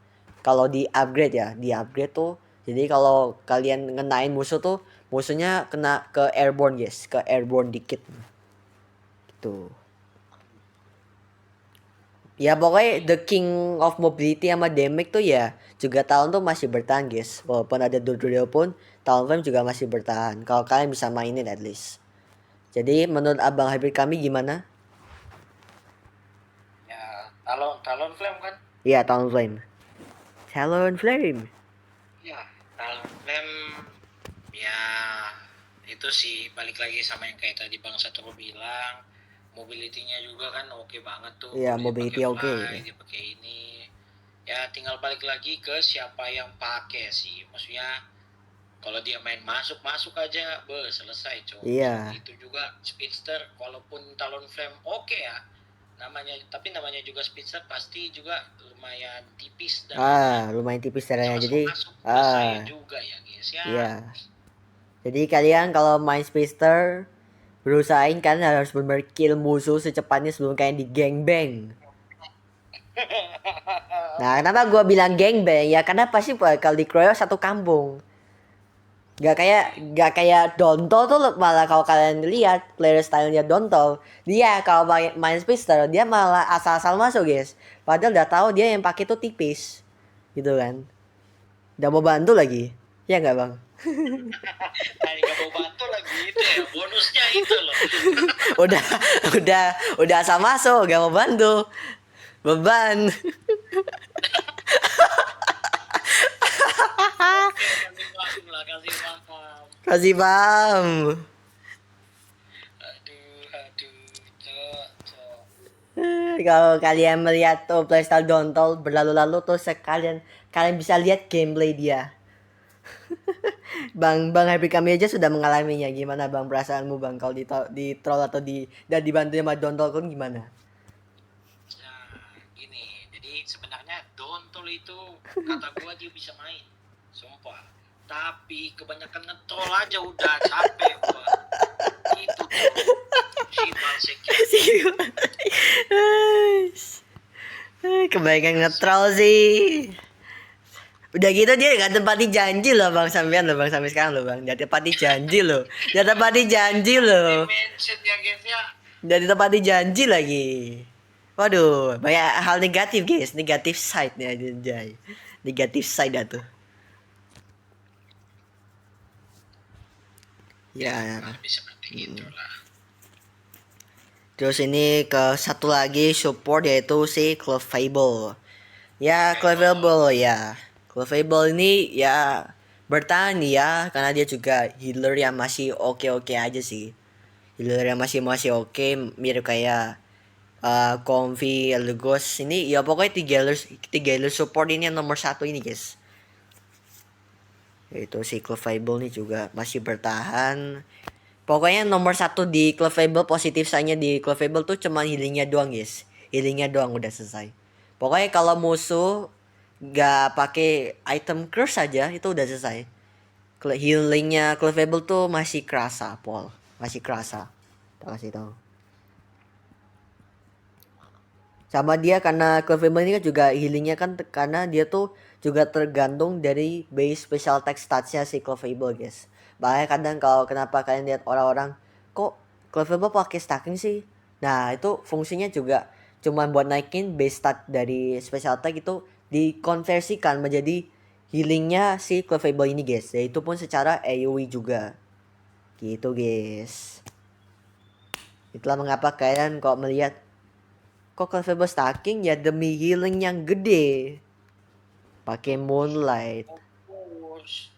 Kalau di upgrade ya, di upgrade tuh jadi kalau kalian ngenain musuh tuh, musuhnya kena ke airborne guys, ke airborne dikit. Gitu. Ya pokoknya the king of mobility sama damage tuh ya juga Talon tuh masih bertahan guys. Walaupun ada Dodrio pun, Talonflame juga masih bertahan. Kalau kalian bisa mainin at least. Jadi menurut Abang Hybrid kami gimana? Ya, Talonflame kan? Iya, Talonflame. Talonflame. Ya, Talonflame ya itu sih balik lagi sama yang kayak tadi Bang Satoru bilang, mobility-nya juga kan oke banget tuh. Iya, mobility oke. Dia pakai ini. Ya tinggal balik lagi ke siapa yang pakai sih. Maksudnya kalau dia main masuk aja, selesai coy. Iya. Itu juga Speedster, walaupun Talonflame oke ya, tapi namanya juga Speedster pasti juga lumayan tipis dan lumayan tipis darahnya, jadi selesai juga ya guys ya. Iya. Jadi kalian kalau main Speedster, berusahain kan harus benar kill musuh secepatnya sebelum kalian di gangbang. Nah, kenapa gue bilang gangbang? Ya karena pasti bakal dikeroyok satu kampung. Gak kayak Dontol tuh malah kalau kalian lihat player stylenya Dontol, dia kalau main Speedster dia malah asal-asal masuk guys. Padahal udah tahu dia yang pakai tuh tipis, gitu kan. Udah mau bantu lagi, ya nggak bang? Nggak mau bantu lagi itu ya, bonusnya itu loh. udah asal masuk, gak mau bantu, beban. Kasih paham. Kalau kalian melihat tuh playstyle Dontol berlalu-lalu tuh sekalian kalian bisa lihat gameplay dia. Bang Happy kami aja sudah mengalaminya. Gimana bang perasaanmu bang kalau di troll atau dan dibantu sama Dontol kan gimana? Nah gini, jadi sebenarnya Dontol itu kata gua dia bisa main, sumpah. Tapi kebanyakan ngetrol aja udah capek gua. Itu kebanyakan ngetrol sih. Udah gitu dia gak tepati janji loh bang sampean loh bang sampai sekarang loh bang. Dia tepati janji loh. Dia tepati janji loh. Dia tepati janji lagi. Waduh, banyak hal negatif guys, negatif side nya Jay. Negatif side atuh. Ya. Seperti itulah. Terus ini ke satu lagi support yaitu si Clefable. Ya, Clefable. Clefable ya. Clefable ini ya bertahan ya karena dia juga healer yang masih oke-oke aja sih. Healer yang masih masih oke, mirip kayak Comfy, Elgos ini ya pokoknya tiga healer support ini yang nomor satu ini guys. Yaitu si Clefable nih juga masih bertahan. Pokoknya nomor satu di Clefable, positif saya di Clefable tuh cuma healingnya doang guys. Healingnya doang udah selesai. Pokoknya kalau musuh gak pakai item curse saja itu udah selesai. Healingnya Clefable tuh masih kerasa, Paul. Masih kerasa. Tak kasih tahu. Sama dia karena Clefable ini kan juga healingnya kan karena dia tuh juga tergantung dari base special attack statsnya si Clefable guys. Bahkan kadang kalau kenapa kalian lihat orang-orang kok Clefable pakai stacking sih? Nah itu fungsinya juga cuman buat naikin base stat dari special attack itu dikonversikan menjadi healingnya si Clefable ini guys. Yaitu pun secara AoE juga. Gitu guys. Itulah mengapa kalian kok melihat kok Clefable stacking ya demi healing yang gede. Pakai Moonlight. Of course.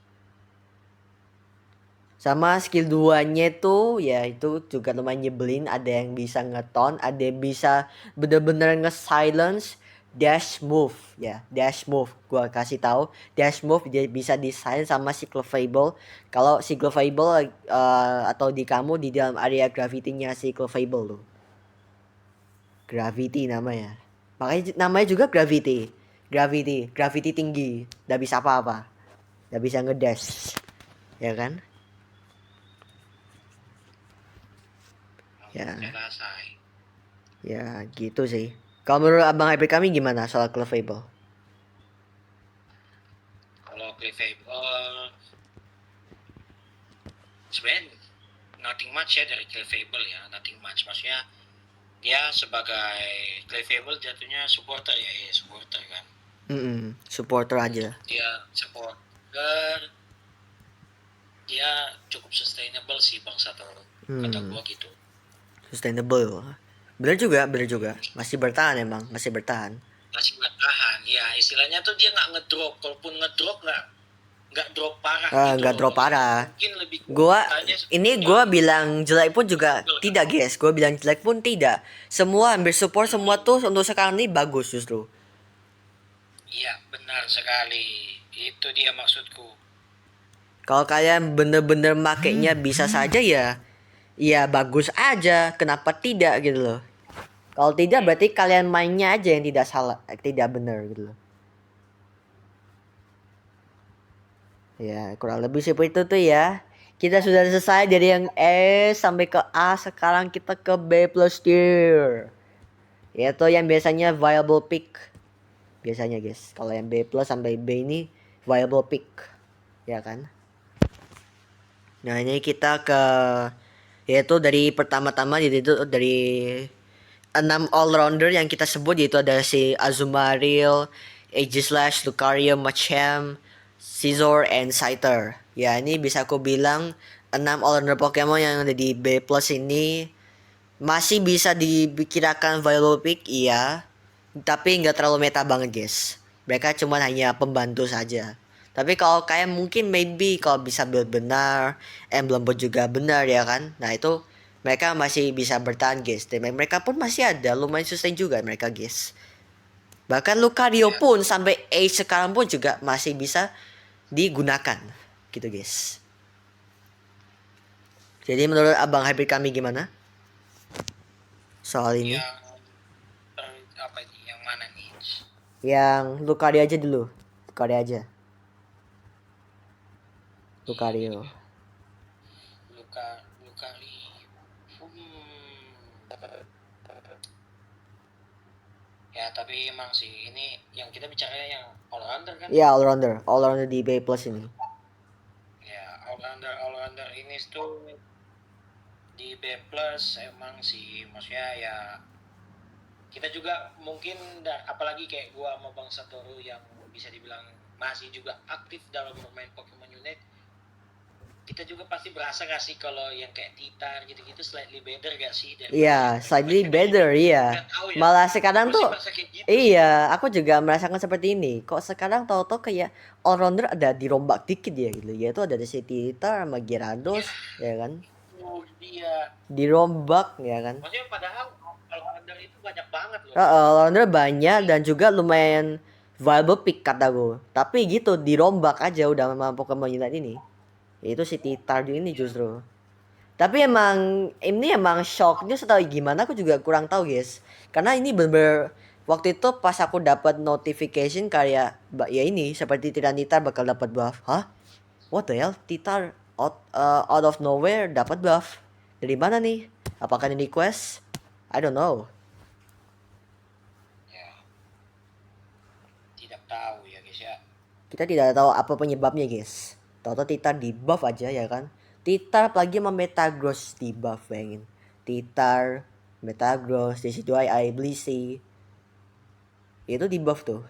Sama skill 2-nya tuh ya itu juga lumayan nyebelin, ada yang bisa ngeton, ada yang bisa bener-bener nge-silence dash move ya, dash move. Gua kasih tahu, dash move dia bisa di-silence sama si Clefable. Kalau si Clefable atau di kamu di dalam area gravity-nya si Clefable tuh. Gravity namanya. Makanya namanya juga gravity. Gravity tinggi. Nggak bisa apa-apa. Nggak bisa ngedash. Ya kan? Saya Ya, rasain. ya gitu sih. Kalau menurut Abang Hyper kami gimana soal Clefable? Kalau Clefable sebenarnya nothing much ya dari Clefable ya, nothing much. Maksudnya dia sebagai Clefable jatuhnya supporter ya, ya supporter kan. Supporter aja. Dia supporter, dia cukup sustainable sih bang Sato, kata gua gitu. Sustainable. Bener juga. Masih bertahan emang, masih bertahan. Masih bertahan ya, istilahnya tuh dia nggak ngedrop, kalaupun ngedrop nggak drop parah gitu Nggak loh. drop Maksudnya parah. mungkin lebih Gua katanya gua yang bilang jelek pun juga single kan. tidak guys. Gua bilang jelek pun tidak. Semua hampir support semua tuh untuk sekarang ini bagus justru. Iya benar sekali, itu dia maksudku. Kalau kalian bener-bener makainya bisa saja ya, ya bagus aja. Kenapa tidak gitu loh? Kalau tidak berarti kalian mainnya aja yang tidak salah, tidak benar gitu loh. Ya kurang lebih seperti itu tuh ya. Kita sudah selesai dari yang S sampai ke A. Sekarang kita ke B plus tier. Yaitu yang biasanya viable pick. Biasanya guys. Kalau yang B plus sampai B ini viable pick. Ya kan? Nah ini kita ke yaitu dari pertama-tama itu dari 6 all-rounder yang kita sebut yaitu ada si Azumarill, Aegislash, Lucario, Machamp, Scizor, and Scyther. Ya ini bisa aku bilang 6 all-rounder Pokemon yang ada di B plus ini masih bisa dikirakan viable pick iya. Tapi nggak terlalu meta banget guys. Mereka cuma hanya pembantu saja. Tapi kalau kayak mungkin maybe kalau bisa build benar, emblem bot juga benar ya kan. Nah itu mereka masih bisa bertahan guys. Dan mereka pun masih ada lumayan sustain juga mereka guys. Bahkan Lucario Ya, pun sampai age sekarang pun juga masih bisa digunakan gitu guys. Jadi menurut abang hybrid kami gimana soal ini? yang apa ini? Yang mana nih? Yang Lucario aja dulu. Lucario aja. Ini Lucario. luka luka hmm. Ya tapi emang sih ini yang kita bicara yang all rounder kan. Ya all-rounder. All-rounder di B plus ini. Ya all rounder ini tuh di B plus emang sih, maksudnya ya kita juga mungkin apalagi kayak gua sama Bang Satoru yang bisa dibilang masih juga aktif dalam bermain Pokemon Unite, kita juga pasti berasa gak sih kalau yang kayak Titar gitu-gitu slightly better gak sih Iya, slightly better, iya. Gak tahu ya. Malah sekarang Gue sih tuh, merasa kayak gitu sih. iya, aku juga merasakan seperti ini. Kok sekarang tau-tau kayak all-rounder ada dirombak dikit ya gitu. Yaitu ada di Tita sama Ya, Gyarados, ya kan? itu dia. Dirombak, ya kan? Maksudnya padahal kalau under itu banyak banget loh. All-rounder banyak dan juga lumayan viable pick kataku. Tapi gitu, dirombak aja udah sama Pokemon Unite ini. Yaitu Tita ini justru. Tapi emang ini emang shocknya setahu gimana aku juga kurang tahu guys. Karena ini bener-bener waktu itu pas aku dapat notification kayak ya ini seperti Tiranitar bakal dapat buff. Hah? What the hell? Titar out of nowhere dapat buff. Dari mana nih? Apakah ini quest? I don't know. Ya, tidak tahu ya guys ya. Kita tidak tahu apa penyebabnya guys. Tahu-tahu Titar di buff aja ya kan. Titar apalagi sama Metagross di buff bayangin. Titar, Metagross, di situ I Blissey. Itu di buff tuh.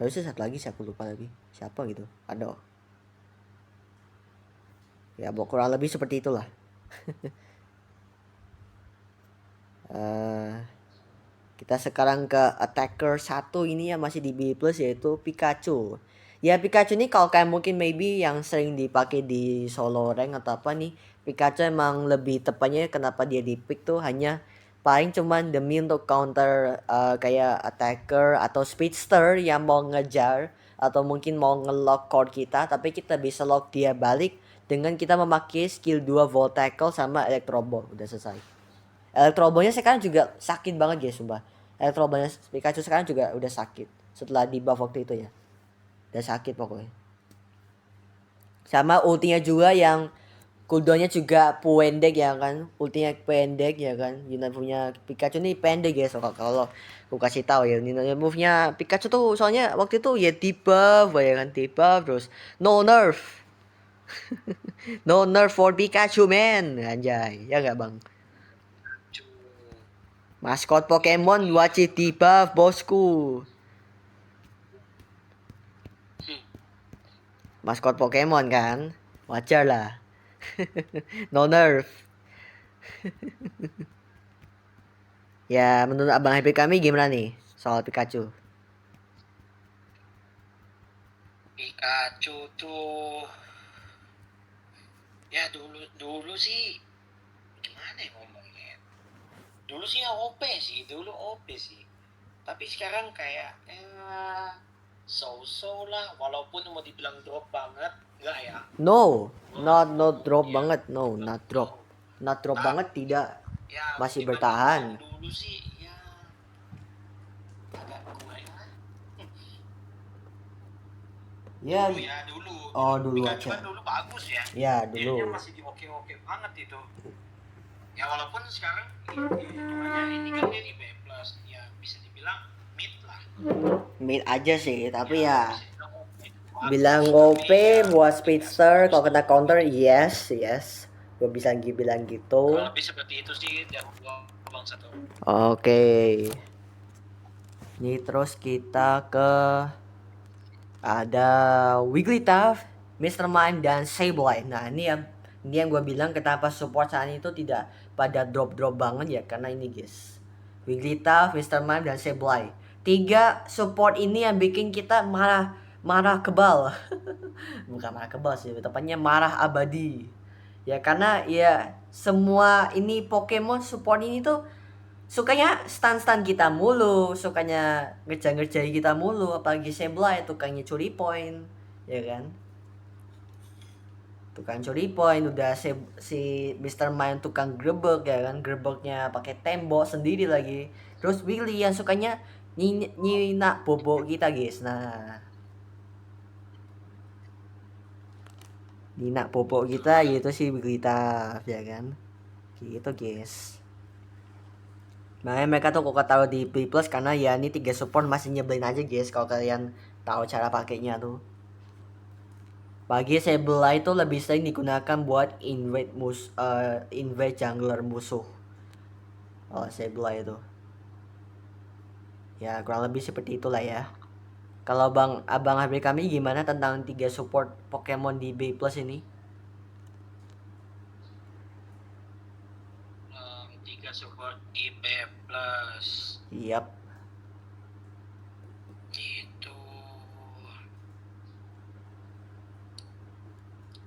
Harusnya satu lagi siapa lupa lagi. Siapa gitu. Ada. Ya kurang lebih seperti itulah. Kita sekarang ke attacker satu ini yang masih di B+ yaitu Pikachu. Ya Pikachu ini kalau kayak mungkin maybe yang sering dipakai di solo rank atau apa nih, Pikachu emang lebih tepatnya kenapa dia di pick tuh hanya paling cuman demi untuk counter kayak attacker atau speedster yang mau ngejar atau mungkin mau ngelock core kita, tapi kita bisa lock dia balik dengan kita memakai skill 2 Volt Tackle sama Electro Ball. Udah selesai. Elektrobolnya sekarang juga sakit banget guys sumpah. Elektrobolnya Pikachu sekarang juga udah sakit setelah di buff waktu itu ya. Udah sakit pokoknya. Sama ultinya juga yang cooldownnya juga pendek ya kan. Ultinya pendek ya kan. Unit punya Pikachu nih pendek guys. Kalau aku kasih tahu ya, unit move-nya Pikachu tuh soalnya waktu itu ya debuff ya kan, debuff terus no nerf. No nerf for Pikachu man. Anjay, ya enggak Bang? Maskot Pokemon wajib debuff bosku. Maskot Pokemon kan, wajar lah. No nerf. Ya menurut abang happy kami gimana nih soal Pikachu? Pikachu tuh ya dulu sih gimana ya ngomongnya. Dulu sih OP sih. Tapi sekarang kayak so-so lah, walaupun mau dibilang drop banget, enggak ya. No, not drop banget, no, not drop. Not drop banget tidak. Ya, Masih bertahan. dulu sih ya agak kurang lah. Ya, Dulu. oh dulu Pikachu aja. kan dulu bagus ya. Ya Dia dulu. masih di oke banget itu. Ya walaupun sekarang ini kan dia di B+, ya bisa dibilang mid lah. Mid aja sih, tapi ya Bisa dibilang OP. bilang OP buat speedster kalau kena counter yes. Gue bisa bilang gitu. Lebih seperti itu sih yang gua bang satu. Oke. Ini terus kita ke ada Wigglytuff, Mr. Mime dan Sableye. Nah, ini yang gue bilang kenapa support saat itu tidak pada drop banget ya karena ini guys. Wigglytuff, Mr. Mime dan Sableye. 3 support ini yang bikin kita marah kebal. Bukan marah kebal sih, tepatnya marah abadi. Ya karena ya semua ini Pokemon support ini tuh sukanya stun kita mulu, sukanya ngerjain kita mulu, apalagi Sableye tukangnya curi poin, ya kan? Tukang curi poin udah si Mr. Mime tukang grebek ya kan, grebeknya pakai tembok sendiri lagi. Terus Willy yang sukanya nyina bobo kita guys. Nah, Nina bobo kita yaitu si Wigglytuff ya kan. Gitu guys. Makanya mereka tuh kok taruh di B+ karena ya ini 3 support masih nyebelin aja guys kalau kalian tahu cara pakainya tuh. Bagi Sableye itu lebih sering digunakan buat invade jungler musuh. Oh, Sableye itu. Ya, kurang lebih seperti itulah ya. Kalau abang habis kami gimana tentang 3 support Pokemon di B+ ini? di B plus. Yap. Gitu.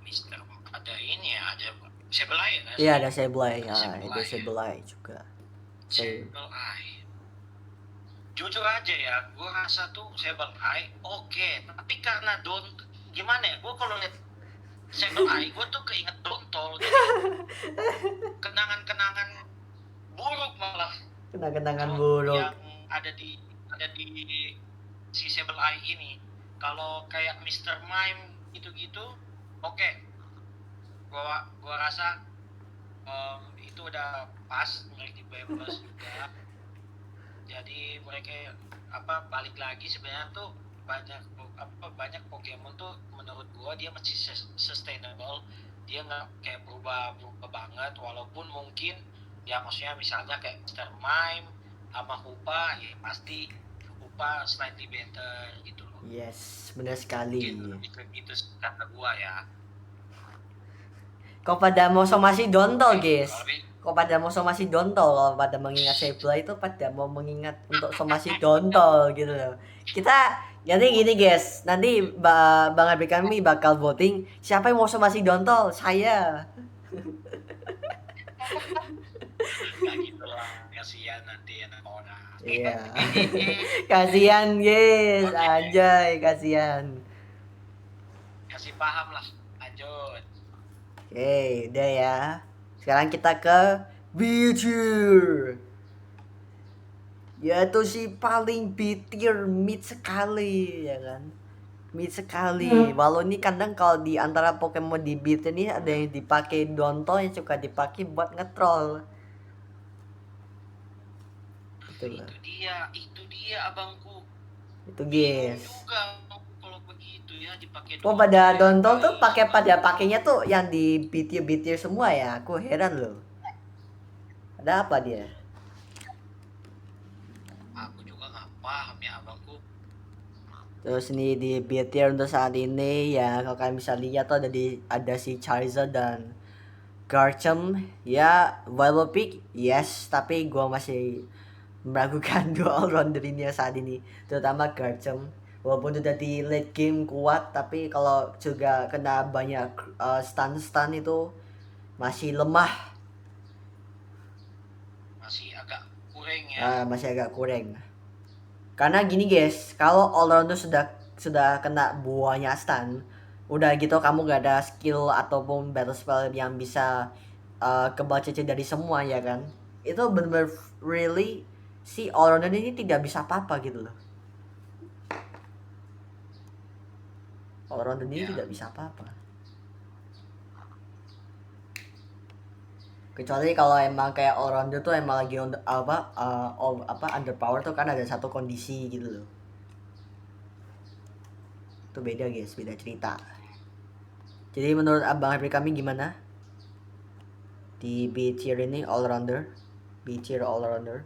Mister ada ini ya, ada Sableye kan? Iya, ada Sableye. Ada Ya, itu Sableye. Sableye juga. Sableye. Jujur aja ya, gue rasa tuh Sableye oke, tapi karena gimana ya, gue kalau liat Sableye gue tuh keinget Dontol gitu. Kenangan-kenangan buruk malah. Kenangan buruk. Yang ada di si Sableye ini. Kalau kayak Mr. Mime gitu-gitu, oke. Gua rasa itu udah pas mereka di B+ juga. Jadi mereka balik lagi sebenarnya tuh banyak Pokemon tuh menurut gua dia masih sustainable. Dia nggak kayak berubah banget, walaupun mungkin ya maksudnya misalnya kayak Mr. Mime sama Hoopa ya pasti Hoopa slightly better gitu loh. Yes, benar sekali. Gitu kata gua ya. Kau pada mau somasi dontol, guys. Kau pada mau somasi dontol, kalau pada mengingat Sableye itu pada mau mengingat untuk somasi dontol gitu loh. Kita nanti gini guys, nanti Bang Abi kami bakal voting siapa yang mau somasi dontol, saya. Kayak gitu lah, kasihan nanti anak orang. Iya. Kasihan guys, anjay kasihan. Kasih paham lah, lanjut. Oke, udah ya. Sekarang kita ke B-tier. Yaitu si paling B-tier mid sekali ya kan. Mid sekali. Walau ini kadang kalau di antara Pokemon di B-tier ini ada yang dipakai Donto yang suka dipakai buat ngetrol. Itu dia abangku. Itu guys. Juga kalau begitu ya dipakai. Oh pada Donto tuh pakainya tuh yang di B-tier semua ya. Aku heran loh. Ada apa dia? Aku juga nggak paham ya abangku. Terus ini di B-tier untuk saat ini ya kalau kalian bisa lihat tuh ada si Charizard dan Garchomp ya viable pick yes, tapi gua masih meragukan dua all-rounder ini saat ini, terutama Garchomp. Walaupun udah di late game kuat, tapi kalau juga kena banyak stun itu masih lemah. Masih agak kurang ya. Masih agak kurang. Karena gini guys, kalau all-rounder sudah kena buahnya stun, udah gitu kamu gak ada skill ataupun battle spell yang bisa kebaca dari semua ya kan. Itu benar-benar really si all-rounder ini tidak bisa apa-apa gitu loh. All-rounder ini tidak bisa apa-apa. Kecuali kalau emang kayak all-rounder tuh emang lagi underpower tuh kan ada satu kondisi gitu loh. Itu beda guys, beda cerita. Jadi menurut abang Habib kami gimana? Di B-tier ini all-rounder? B-tier all-rounder?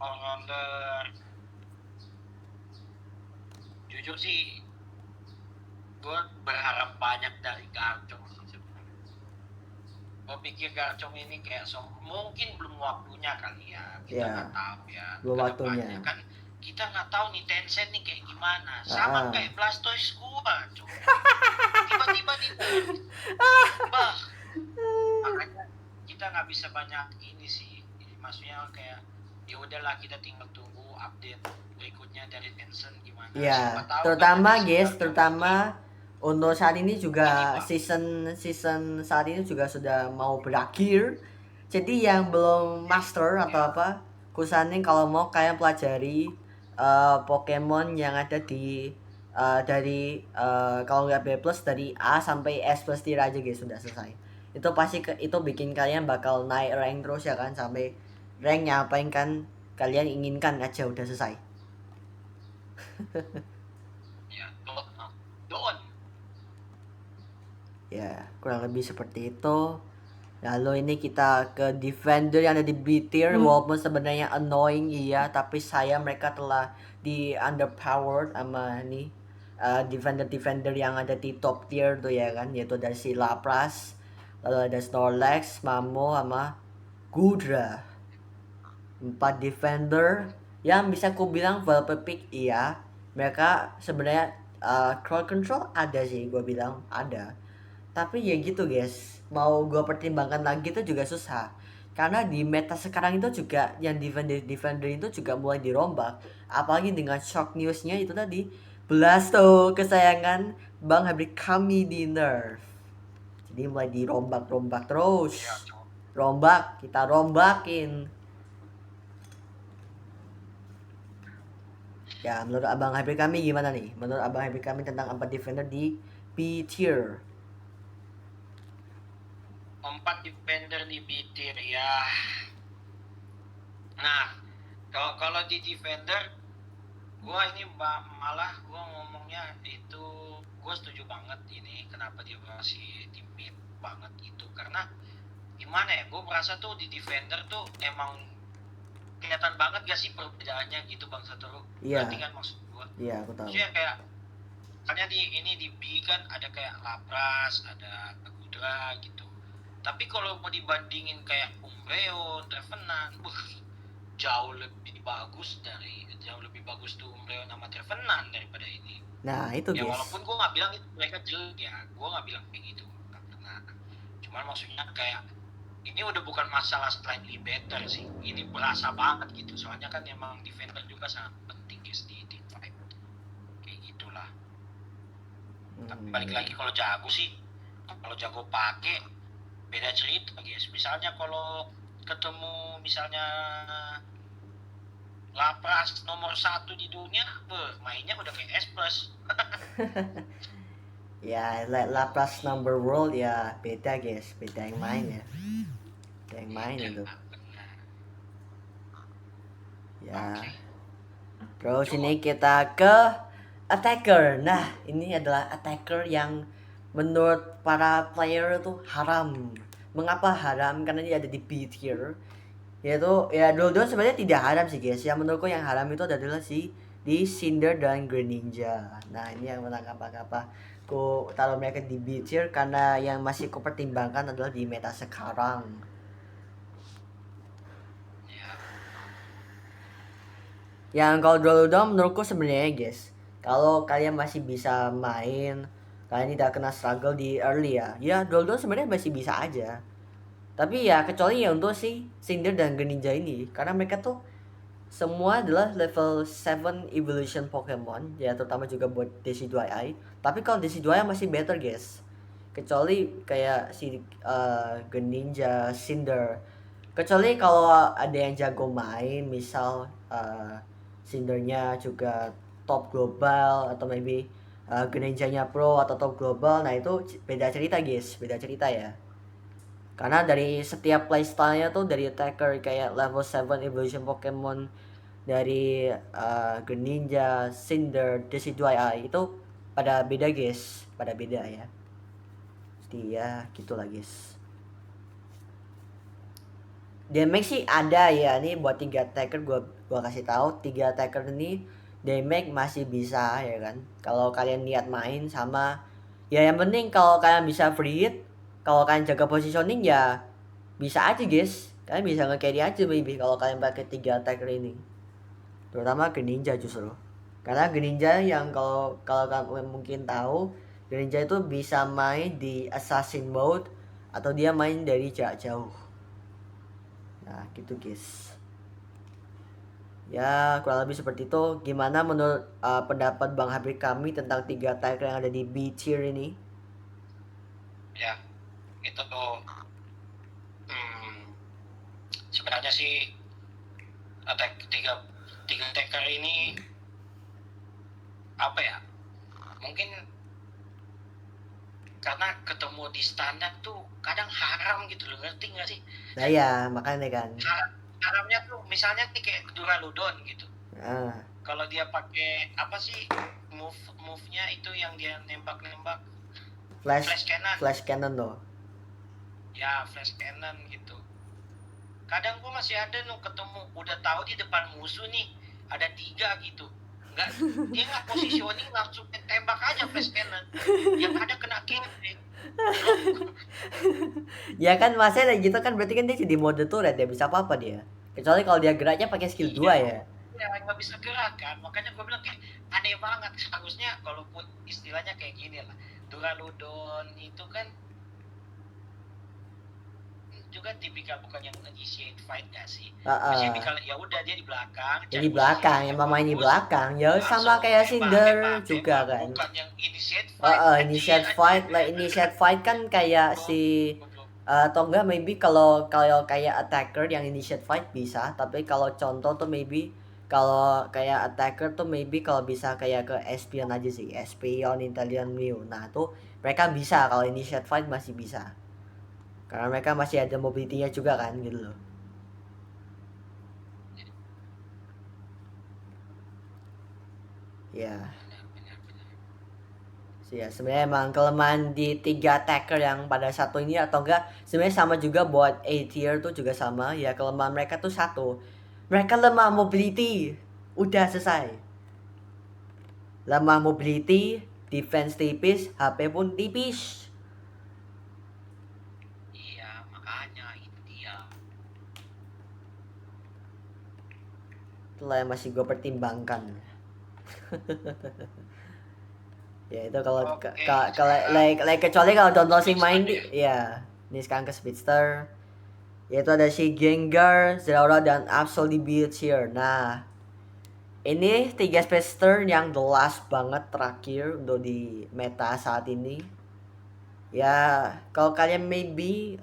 All-rounder. Jujur sih, gue berharap banyak dari Garchomp. Gue pikir Garchomp ini kayak mungkin belum waktunya kali ya. Kita nggak tahu ya. Belum waktunya. Kan kita nggak tahu nih Tencent nih kayak gimana. Sama kayak Blastoise gua, coba. Tiba-tiba nih, bah. Makanya kita nggak bisa banyak ini sih. Maksudnya kayak ya udahlah kita tinggal tunggu update berikutnya dari Tencent gimana. Ya, terutama guys, untuk saat ini juga season saat ini juga sudah mau berakhir. Jadi yang belum master atau apa, kusanin kalau mau kalian pelajari Pokemon yang ada di dari kalau nggak B+ dari A sampai S+ tier aja guys, sudah selesai. Itu pasti itu bikin kalian bakal naik rank terus ya kan, sampai rank yang apa yang kan kalian inginkan aja udah selesai. Ya, kurang lebih seperti itu. Lalu ini kita ke defender yang ada di B-tier, walaupun sebenarnya annoying iya, tapi mereka telah di underpowered sama ini defender yang ada di top tier tuh ya kan, yaitu dari si Lapras, lalu ada Snorlax, Mamo sama Gudra. 4 defender yang bisa ku bilang Valve pick iya. Mereka sebenarnya crowd control ada sih, gue bilang ada. Tapi ya gitu guys, mau gue pertimbangkan lagi itu juga susah. Karena di meta sekarang itu juga yang defender itu juga mulai dirombak. Apalagi dengan shock newsnya itu tadi, Blasto kesayangan Bang Habib kami di nerf. Jadi mulai dirombak-rombak Ya, terus. cowok. Rombak, kita rombakin. Ya, menurut Abang Habib kami gimana nih? Menurut Abang Habib kami tentang 4 defender di B tier. 4 defender di B-tier ya. Nah, kalau di defender, gua ini malah gua ngomongnya itu gua setuju banget ini kenapa dia masih di mid banget itu karena gimana ya? Gua merasa tuh di defender tuh emang kelihatan banget gak sih perbedaannya gitu Bang Satoru? Iya. Berarti kan maksud gua. Iya, aku tahu. Maksudnya kayak makanya di B kan ada kayak Lapras, ada Gudra gitu. Tapi kalau mau dibandingin kayak Umbreon, Trevenant, jauh lebih bagus tuh Umbreon sama Trevenant daripada ini. Nah, itu Ya guys. walaupun gue nggak bilang itu mereka jelek ya, gue nggak bilang kayak gitu. Nah, cuman maksudnya kayak ini udah bukan masalah slightly better sih. Ini berasa banget gitu. Soalnya kan emang defender juga sangat penting guys di team fight. Kayak gitulah. Tapi balik lagi kalau jago sih, kalau jago pakai beda cerita guys. Misalnya kalau ketemu misalnya Lapras nomor 1 di dunia, mainnya udah kayak S plus. Ya, Lapras number world ya beda guys, beda yang main ya. Beda yang main itu. Ya. Terus ini kita ke attacker. Nah, ini adalah attacker yang menurut para player itu haram. Mengapa haram? Karena dia ada di B tier. Yaitu ya dua-dua sebenarnya tidak haram sih guys. Yang menurutku yang haram itu adalah si di Cinder dan Greninja. Nah, ini yang menangkap apa ku taruh mereka di B tier karena yang masih ku pertimbangkan adalah di meta sekarang. Yang kalau dulu menurutku sebenarnya guys, kalau kalian masih bisa main, kalian tidak kena struggle di early ya dulu sebenarnya masih bisa aja. Tapi ya kecuali ya untuk si Cinder dan Greninja ini, karena mereka tuh semua adalah level 7 evolution Pokemon, ya terutama juga buat Decidueye. Tapi kalau Decidueye masih better guys, kecuali kayak si Greninja, Cinder. Kecuali kalau ada yang jago main, misal Cindernya juga top global atau maybe Greninjanya pro atau top global, nah itu beda cerita guys, beda cerita ya. Karena dari setiap playstyle-nya tuh dari attacker kayak level 7 evolution Pokemon dari Greninja, Cinder, Decidueye itu pada beda guys, pada beda ya. Jadi ya gitulah guys. Damage sih ada ya, nih buat 3 attacker gua kasih tahu 3 attacker ini damage masih bisa ya kan. Kalau kalian niat main sama ya yang penting kalau kalian bisa free hit, kalau kalian jaga positioning ya bisa aja guys. Kalian bisa nge-carry aja baby kalau kalian pakai 3 attacker ini. Terutama Greninja justru. Karena Greninja yang kalau kalian mungkin tahu, Greninja itu bisa main di assassin mode atau dia main dari jarak jauh. Nah gitu guys. Ya kurang lebih seperti itu. Gimana menurut pendapat Bang Habib kami tentang 3 attacker yang ada di B tier ini? Ya itu tuh sebenarnya sih tiga attacker ini apa ya, mungkin karena ketemu di standar tuh kadang haram gitu loh, ngerti nggak sih? Nah ya makanya kan. Haramnya tuh misalnya nih kayak Duraludon gitu. Ah. Kalau dia pakai apa sih move-nya itu yang dia nembak-nembak Flash cannon. Flash cannon loh. Ya flash cannon gitu. Kadang gua masih ada nih ketemu udah tahu di depan musuh nih ada 3 gitu. Enggak, dia nggak positioning langsung tembak aja flash cannon. Yang ada kena kill. Ya kan masnya gitu kan berarti kan dia jadi mode turret ya bisa apa-apa dia. Kecuali kalau dia geraknya pakai skill 2 ya. Ya nggak bisa gerak kan, makanya gue bilang kayak aneh banget. Harusnya kalau istilahnya kayak gini lah, Duraludon itu kan juga tipikal bukan yang initiate fight gak sih? Maksudnya tipikal ya udah dia di belakang, Ya cari di posisi belakang, yang emang main di bagus, belakang. Ya sama langsung kayak Cinder juga tembak, kan. bukan yang initiate fight anjir Initiate fight anjir. lah, initiate fight kan kayak si atau enggak maybe kalau kalau kayak attacker yang initiate fight bisa, tapi kalau contoh tuh maybe kalau kayak attacker tuh maybe kalau bisa kayak ke espion aja sih, espion intelligent view. Nah tuh mereka bisa, kalau initiate fight masih bisa karena mereka masih ada mobility-nya juga kan gitu loh. Ya. Ya sebenarnya emang kelemahan di 3 attacker yang pada satu ini atau enggak sebenarnya sama juga buat A tier tuh juga sama ya, kelemahan mereka tuh satu, mereka lemah mobility, udah selesai. Lemah mobility, defense tipis, HP pun tipis. Iya makanya itu dia. Itulah yang masih gue pertimbangkan. Ya itu kalau kalau like kecuali kalau Don Losing main di ya. Ini sekarang ke Speedster. Yaitu ada si Gengar, Zeraora, dan Absol di build here. Nah, ini 3 Speedster yang the last banget terakhir untuk di meta saat ini. Ya, kalau kalian maybe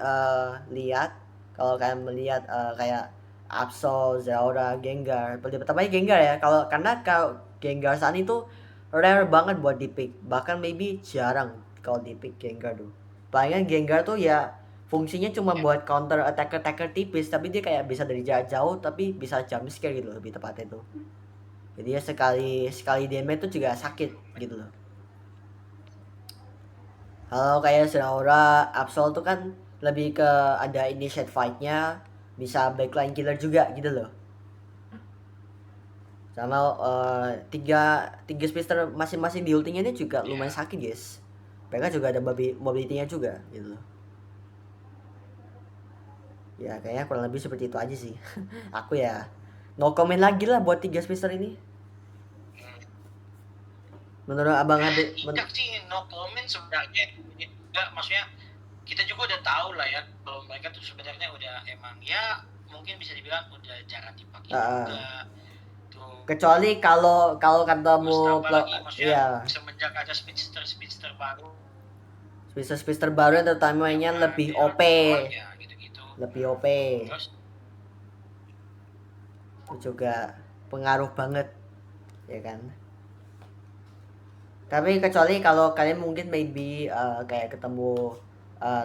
lihat, kalau kalian melihat kayak Absol, Zeraora, Gengar, pertamanya Gengar ya. Karena kalau Gengar saat itu rare banget buat di pick, bahkan maybe jarang kalau di pick Gengar tuh. Palingan Gengar tuh ya fungsinya cuma buat counter attacker tipis, tapi dia kayak bisa dari jarak jauh tapi bisa jump scare gitu loh, lebih tepatnya tuh. Jadi ya sekali damage tuh juga sakit gitu loh. Kalau kayak Zeraora, Absol tuh kan lebih ke ada initiate fight-nya, bisa backline killer juga gitu loh. Sama tiga speedster masing-masing di ultinya ini juga lumayan sakit guys. Mereka juga ada mobility-nya juga gitu loh. Ya kayaknya kurang lebih seperti itu aja sih. Aku ya no comment lagi lah buat 3 speedster ini. Menurut abang Tidak sih, no comment sebenarnya. Enggak, maksudnya kita juga udah tahu lah ya kalau mereka tuh sebenarnya udah emang ya mungkin bisa dibilang udah jarang dipakai juga. Tuh. Kecuali kalau ketemu lagi maksudnya iya. semenjak ada speedster baru. Speedster baru yang terutamanya lebih OP. Ya, gitu-gitu. Lebih OP. Terus itu juga pengaruh banget ya kan. Tapi kecuali kalau kalian mungkin maybe kayak ketemu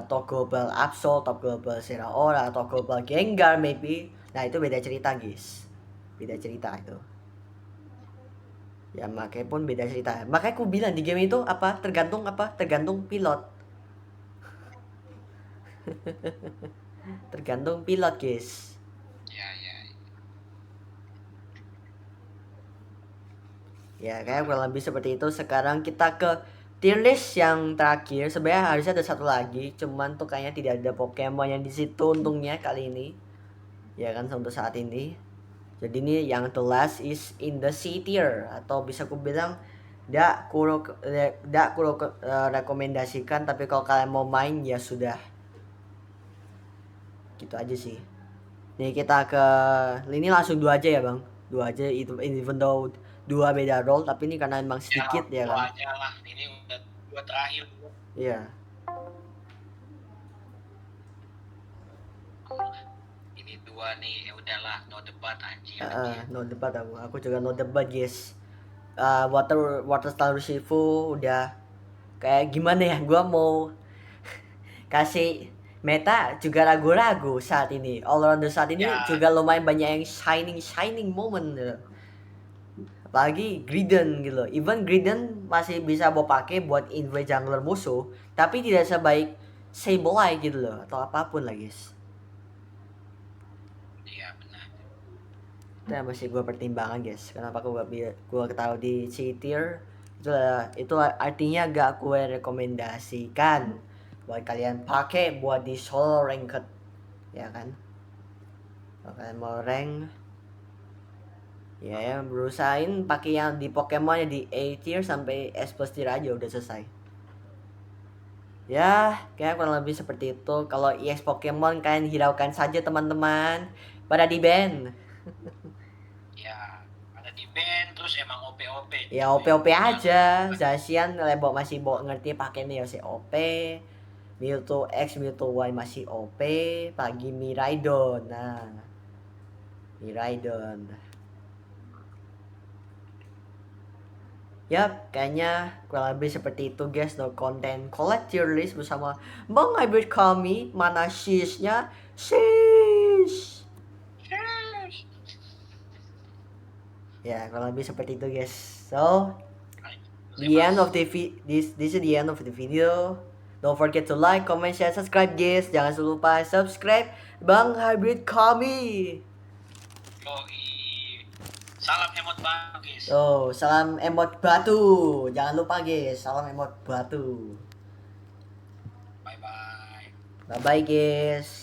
top global Absol, top global Zeraora, top global Gengar maybe, nah itu beda cerita guys, beda cerita itu ya, makanya pun beda cerita. Makanya aku bilang di game itu tergantung pilot. Tergantung pilot guys. Ya kayak kurang lebih seperti itu. Sekarang kita ke tier list yang terakhir. Sebenarnya harusnya ada satu lagi, cuman tuh kayaknya tidak ada Pokemon yang di situ untungnya kali ini. Ya kan untuk saat ini. Jadi ini yang the last is in the C tier, atau bisa aku bilang tidak kuro rekomendasikan, tapi kalau kalian mau main ya sudah. Gitu aja sih. Nih kita ke ini langsung dua aja ya bang, dua aja itu, even though dua beda role tapi ini karena emang sedikit ya kan. aja lah, ini udah dua terakhir. Iya. Ini dua nih, ya udahlah, no debat anjir. No debat aku juga no debat guys. Water Star Shifu udah kayak gimana ya, gua mau kasih meta juga ragu-ragu saat ini. All rounder saat ini juga lumayan banyak yang shining moment gitu. Apalagi Griden gitu loh. Even Griden masih bisa bawa pakai buat invade jungler musuh, tapi tidak sebaik Sableye gitu loh, atau apapun lah guys. Iya benar. Itu yang masih gue pertimbangan guys. Kenapa gue ketahui di C tier, itu artinya gak gue rekomendasikan buat kalian pakai buat di solo ranked, ya kan. Kalau kalian mau rank, ya berusahain pakai yang di Pokemon di A tier sampai S plus tier aja udah selesai. Ya, kayak kurang lebih seperti itu. Kalau EX Pokemon kalian hiraukan saja teman-teman. Pada di ban. Ya, ada di band terus emang OP Ya cuy. OP-OP Padahal aja. Zacian Lebo masih ngerti pakai Neo si OP. Mewtwo X, Mewtwo Y masih OP. Pagi Miraidon. Nah, Miraidon. Yap, kayaknya kurang lebih seperti itu guys. No content collect tier list bersama Bang Hybrid kami. Mana shishnya? Shish. Ya, kurang lebih seperti itu guys. So, the end of the this is the end of the video. Don't forget to like, comment, share, subscribe guys. Jangan lupa subscribe Bang Hybrid kami. Yoi. Salam emot guys. Oh, salam emot batu. Jangan lupa guys, salam emot batu. Bye bye. Bye bye guys.